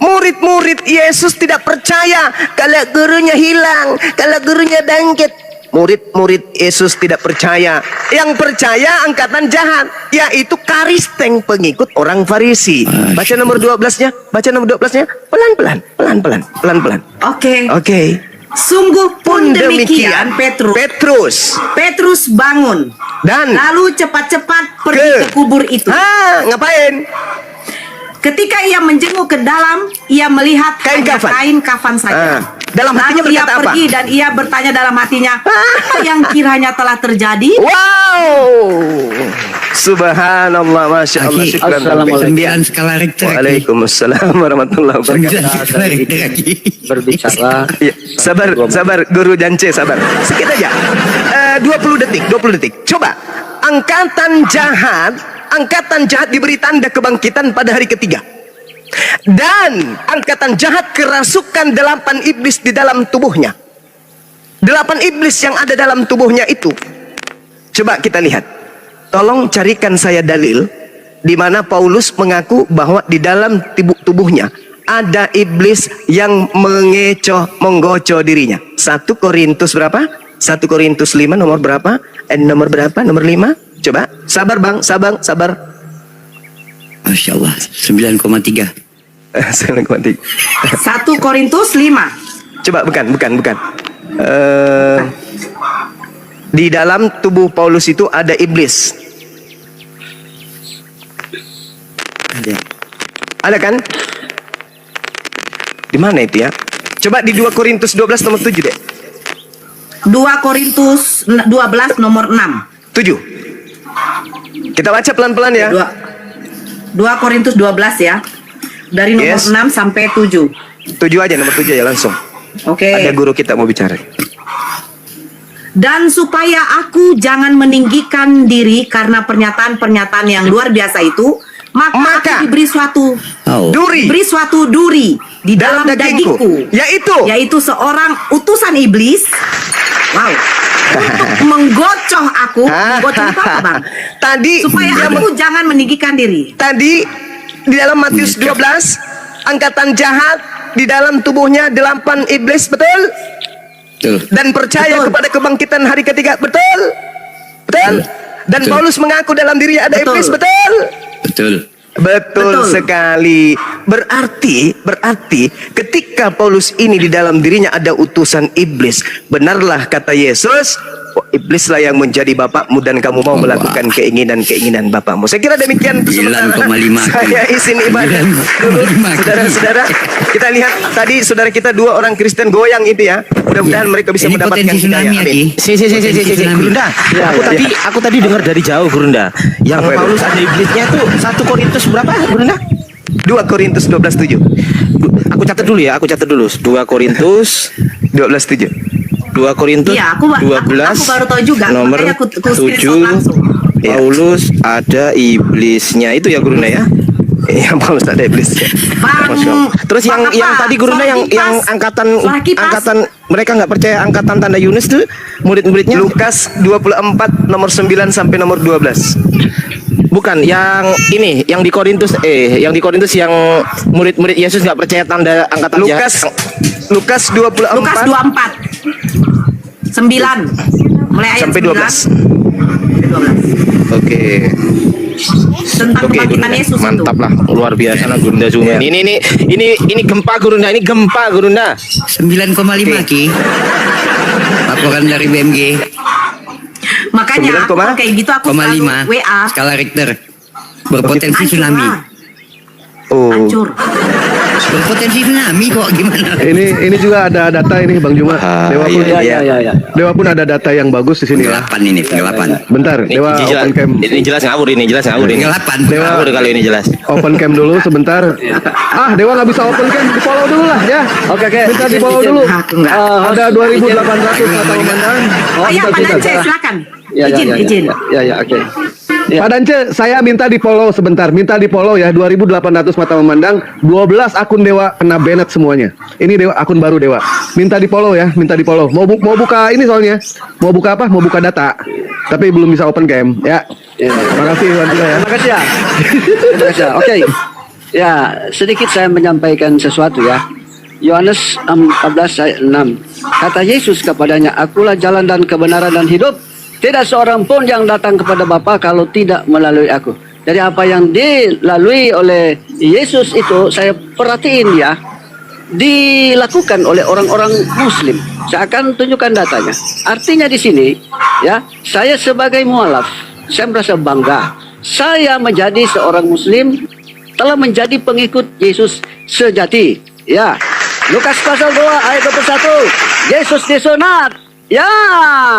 Murid-murid Yesus tidak percaya kalau gurunya hilang, kalau gurunya bangkit. murid-murid Yesus tidak percaya. Yang percaya angkatan jahat, yaitu Karisteng, pengikut orang Farisi. Baca nomor 12-nya, baca nomor 12-nya. Pelan-pelan. Oke. Sungguh pun demikian Petrus bangun Dan lalu cepat-cepat pergi ke kubur itu. Ngapain? Ketika ia menjenguk ke dalam, ia melihat Kain hanya kafan. kain kafan saja. Dalam hatinya Lalu ia berkata apa? pergi dan ia bertanya dalam hatinya, apa yang kiranya telah terjadi? Wow, subhanallah, masya Allah. Aki, Syukran. 9 skala Richter. Aki. Waalaikumsalam warahmatullahi 9 wabarakatuh. skala Richter, Aki. berbicara Ya, sabar Guru Jance, sabar. Sedikit aja. 20 detik. Coba. Angkatan jahat diberi tanda kebangkitan pada hari ketiga. Dan angkatan jahat kerasukan 8 iblis di dalam tubuhnya. 8 iblis yang ada dalam tubuhnya itu. Coba kita lihat. Tolong carikan saya dalil di mana Paulus mengaku bahwa di dalam tubuhnya ada iblis yang menggocoh dirinya. 1 Korintus berapa? 1 Korintus 5 nomor berapa? Nomor berapa? Nomor 5? Coba. Sabar Bang, sabar. Masya Allah, 9,3. 9,3. 1 Korintus 5. Coba bukan. Di dalam tubuh Paulus itu ada iblis. Ada kan? Di mana itu ya? Coba di 2 Korintus 12 nomor 7 deh. 2 Korintus 12 nomor 6. 7. Kita baca pelan-pelan ya. 2 Korintus 12 ya. Dari nomor Yes. 6 sampai 7. 7 aja, nomor 7 ya langsung. Oke. Ada guru kita mau bicara. Dan supaya aku jangan meninggikan diri karena pernyataan-pernyataan yang luar biasa itu, maka aku diberi suatu duri di dalam dagingku, yaitu seorang utusan iblis. Wow. Untuk menggocoh aku. Menggocoh itu apa, Bang? Tadi Supaya aku jangan meninggikan diri. Tadi di dalam Matius 12, angkatan jahat di dalam tubuhnya 8 iblis, betul? Dan percaya kepada kebangkitan hari ketiga, betul? Dan Paulus mengaku dalam dirinya ada iblis, Betul sekali. Berarti ketika Paulus ini di dalam dirinya ada utusan iblis, benarlah kata Yesus, iblislah yang menjadi bapakmu dan kamu mau melakukan keinginan bapakmu. Saya kira demikian. 9,5. Saya izin ibadah dulu, saudara-saudara. Kita lihat tadi saudara kita 2 orang Kristen goyang itu ya. Mudah-mudahan mereka bisa Ini mendapatkan potensi tsunami, hidayah. Aki. Si Gurunda. Aku tadi dengar dari jauh, Gurunda. Yang Apa itu? Paulus ada iblisnya tuh 1 Korintus berapa, Gurunda? 2 Korintus 12:7. Aku catat dulu ya, 2 Korintus 12:7. 2 Korintus Iya, aku 12 baru tahu juga. nomor Makanya aku screenshot 7. langsung. Paulus ada iblisnya itu ya, Gurunda ya. Yang Paulus ada iblisnya. Bang, Terus yang Bang apa? tadi Gurunda Suara kipas. yang angkatan Suara kipas. mereka nggak percaya angkatan tanda Yunus tuh murid-muridnya Lukas 24 nomor 9 sampai nomor 12. bukan yang ini yang di Korintus yang murid-murid Yesus nggak percaya tanda angkatan Lukas 24 Lukas 24 9 mulai ayat sampai 12. 12 Oke. tentang kebangkitan Yesus mantap itu. lah, luar biasa lah Gurunda Zuma. Ini gempa Gurunda, 9,5, Ki. Laporan dari BMG. Makanya 9, aku kalau kayak gitu aku selalu 5 WA skala Richter. Berpotensi hancur tsunami. lah. Oh. Hancur. Berpotensi tsunami kok, gimana? Ini juga ada data ini Bang Juma. Dewa pun, Dewa pun ada data yang bagus di sini. Penggelapan. Bentar, Dewa open cam. Ini jelas ngawur ini. Penggelapan. Ngawur kalau ini jelas. Open cam dulu sebentar. Dewa nggak bisa open cam, di follow dulu lah ya. Oke. Minta di follow dulu. Ada 2.800 mata pemandangan. Ya, Pak Dance, silakan. Izin. Oke. Pak Dance, saya minta di follow sebentar. Minta di follow ya, 2.800 mata memandang. 12 akun Dewa kena banned semuanya. Ini Dewa akun baru Dewa. Minta di follow ya, minta di follow. Mau buka ini soalnya. Mau buka apa? Mau buka data. Tapi belum bisa open cam ya. Makasih Iwan juga ya. Terima kasih ya. Oke. Ya, sedikit saya menyampaikan sesuatu ya. Yohanes 14 ayat 6. Kata Yesus kepadanya, akulah jalan dan kebenaran dan hidup. Tidak seorang pun yang datang kepada Bapa kalau tidak melalui aku. Jadi apa yang dilalui oleh Yesus itu, saya perhatiin ya, dilakukan oleh orang-orang Muslim. Saya akan tunjukkan datanya. Artinya di sini, ya, saya sebagai mualaf, saya merasa bangga. Saya menjadi seorang Muslim, telah menjadi pengikut Yesus sejati. Ya, Lukas pasal 2 ayat 21. Yesus disunat. Ya,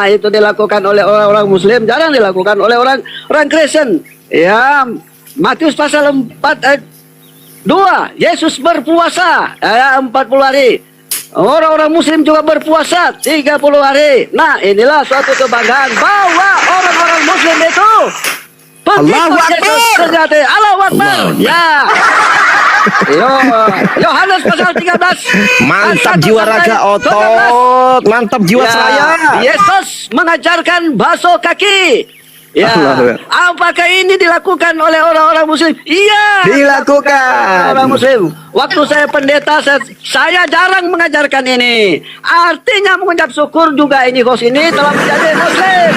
itu dilakukan oleh orang-orang Muslim, jarang dilakukan oleh orang Kristen. Ya, Matius pasal 4 ayat 2. Yesus berpuasa 40 hari. Orang-orang Muslim juga berpuasa 30 hari. Nah, inilah suatu kebanggaan bahwa orang-orang Muslim itu Allahu Akbar. sejati. Allahu Akbar. Ya. Yohanes pasal 13. Mantap jiwa raga otot, mantap jiwa Ya, seraya. Yesus mengajarkan basuh kaki. Ya, Allah. apakah ini dilakukan oleh orang-orang Muslim? Iya, Dilakukan. orang Muslim. Waktu saya pendeta, saya jarang mengajarkan ini. Artinya mengucap syukur juga ini host ini telah menjadi Muslim.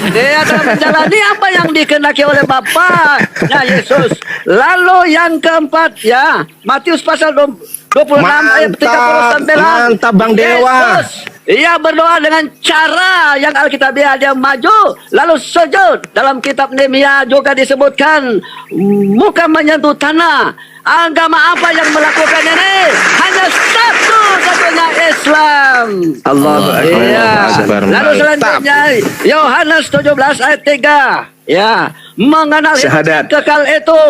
Dia telah menjalani apa yang dikehendaki oleh Bapa-nya Yesus. Lalu yang keempat, ya, Matius pasal 26 ayat 30 sampai Mantap Bang Dewa. Yesus, ia berdoa dengan cara yang Alkitabiah, dia maju lalu sujud. Dalam kitab Nehemia juga disebutkan muka menyentuh tanah. Agama apa yang melakukan ini? Hanya satu-satunya Islam. Allahu Akbar. Iya. Akbar. Lalu Mantap. selanjutnya Yohanes 17 ayat 3. Ya, mengenal Syahadat. kekal itu,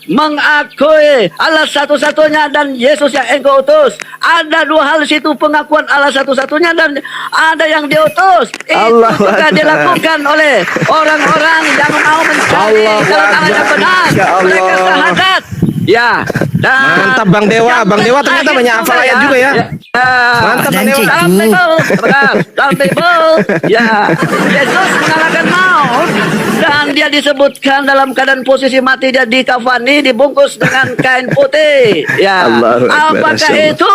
mengakui Allah satu-satunya dan Yesus yang engkau utus. Ada dua hal di situ, pengakuan Allah satu-satunya dan ada yang diutus. Allah Itu juga Akbar. dilakukan oleh orang-orang yang mau mencari Allah jalan Allah yang Akbar. benar. Ya Allah. Mereka syahadat. Ya. Dan Mantap Bang Dewa. yang Bang Dewa ternyata terakhir banyak hafal ayat juga ya. Mantap Bang Dewa. Dalam Bible, dalam Bible, ya, Yesus mengalahkan maut dan dia disebutkan dalam keadaan posisi mati, dia dikafani, dibungkus dengan kain putih. Ya, Allahu Akbar, apakah Masya Allah. itu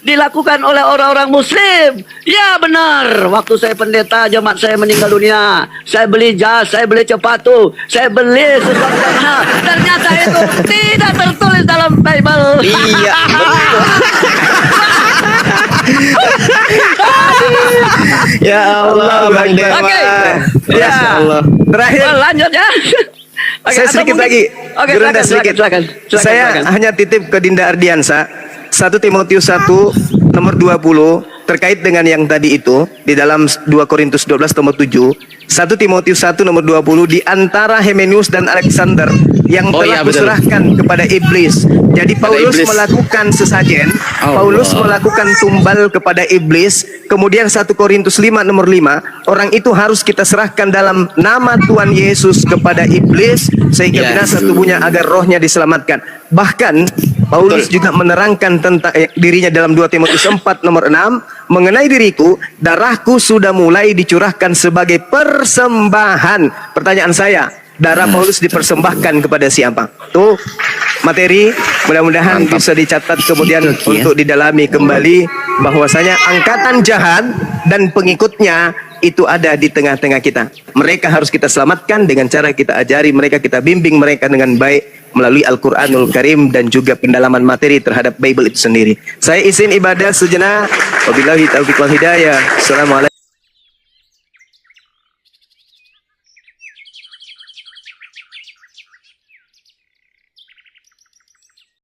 dilakukan oleh orang-orang Muslim? Ya benar. Waktu saya pendeta, jemaat saya meninggal dunia, saya beli jas, saya beli sepatu, saya beli sesuatu yang mahal. Ternyata itu tidak tertulis dalam Bible. Iya, betul. Ya Allah Bang Dewa. Oke. Ya Allah. Terakhir, Lanjut ya. Oke, saya atau sedikit mungkin- lagi. Oke, Gerunda silakan, sedikit. silakan. Saya hanya titip ke Dinda Ardiansa 1 Timotius 1 nomor 20 terkait dengan yang tadi itu di dalam 2 Korintus 12 nomor 7. 1 Timotius 1 nomor 20, di antara Hymenius dan Alexander yang Oh, telah iya, betul. kuserahkan kepada iblis. Jadi Paulus iblis. melakukan sesajen, Allah. Paulus melakukan tumbal kepada iblis. Kemudian 1 Korintus 5 nomor 5, orang itu harus kita serahkan dalam nama Tuhan Yesus kepada iblis sehingga Ya, binasa betul. tubuhnya agar rohnya diselamatkan. Bahkan Paulus juga menerangkan tentang dirinya dalam 2 Timotius 4 nomor 6, mengenai diriku, darahku sudah mulai dicurahkan sebagai persembahan. Pertanyaan saya, darah Paulus dipersembahkan kepada siapa? Tuh materi, mudah-mudahan bisa dicatat kemudian untuk didalami kembali bahwasanya angkatan jahat dan pengikutnya itu ada di tengah-tengah kita. Mereka harus kita selamatkan dengan cara kita ajari mereka, kita bimbing mereka dengan baik melalui Al-Quranul Karim dan juga pendalaman materi terhadap Bible itu sendiri. Saya izin ibadah sejenak. Wabillahi taufiq wal hidayah. Assalamualaikum.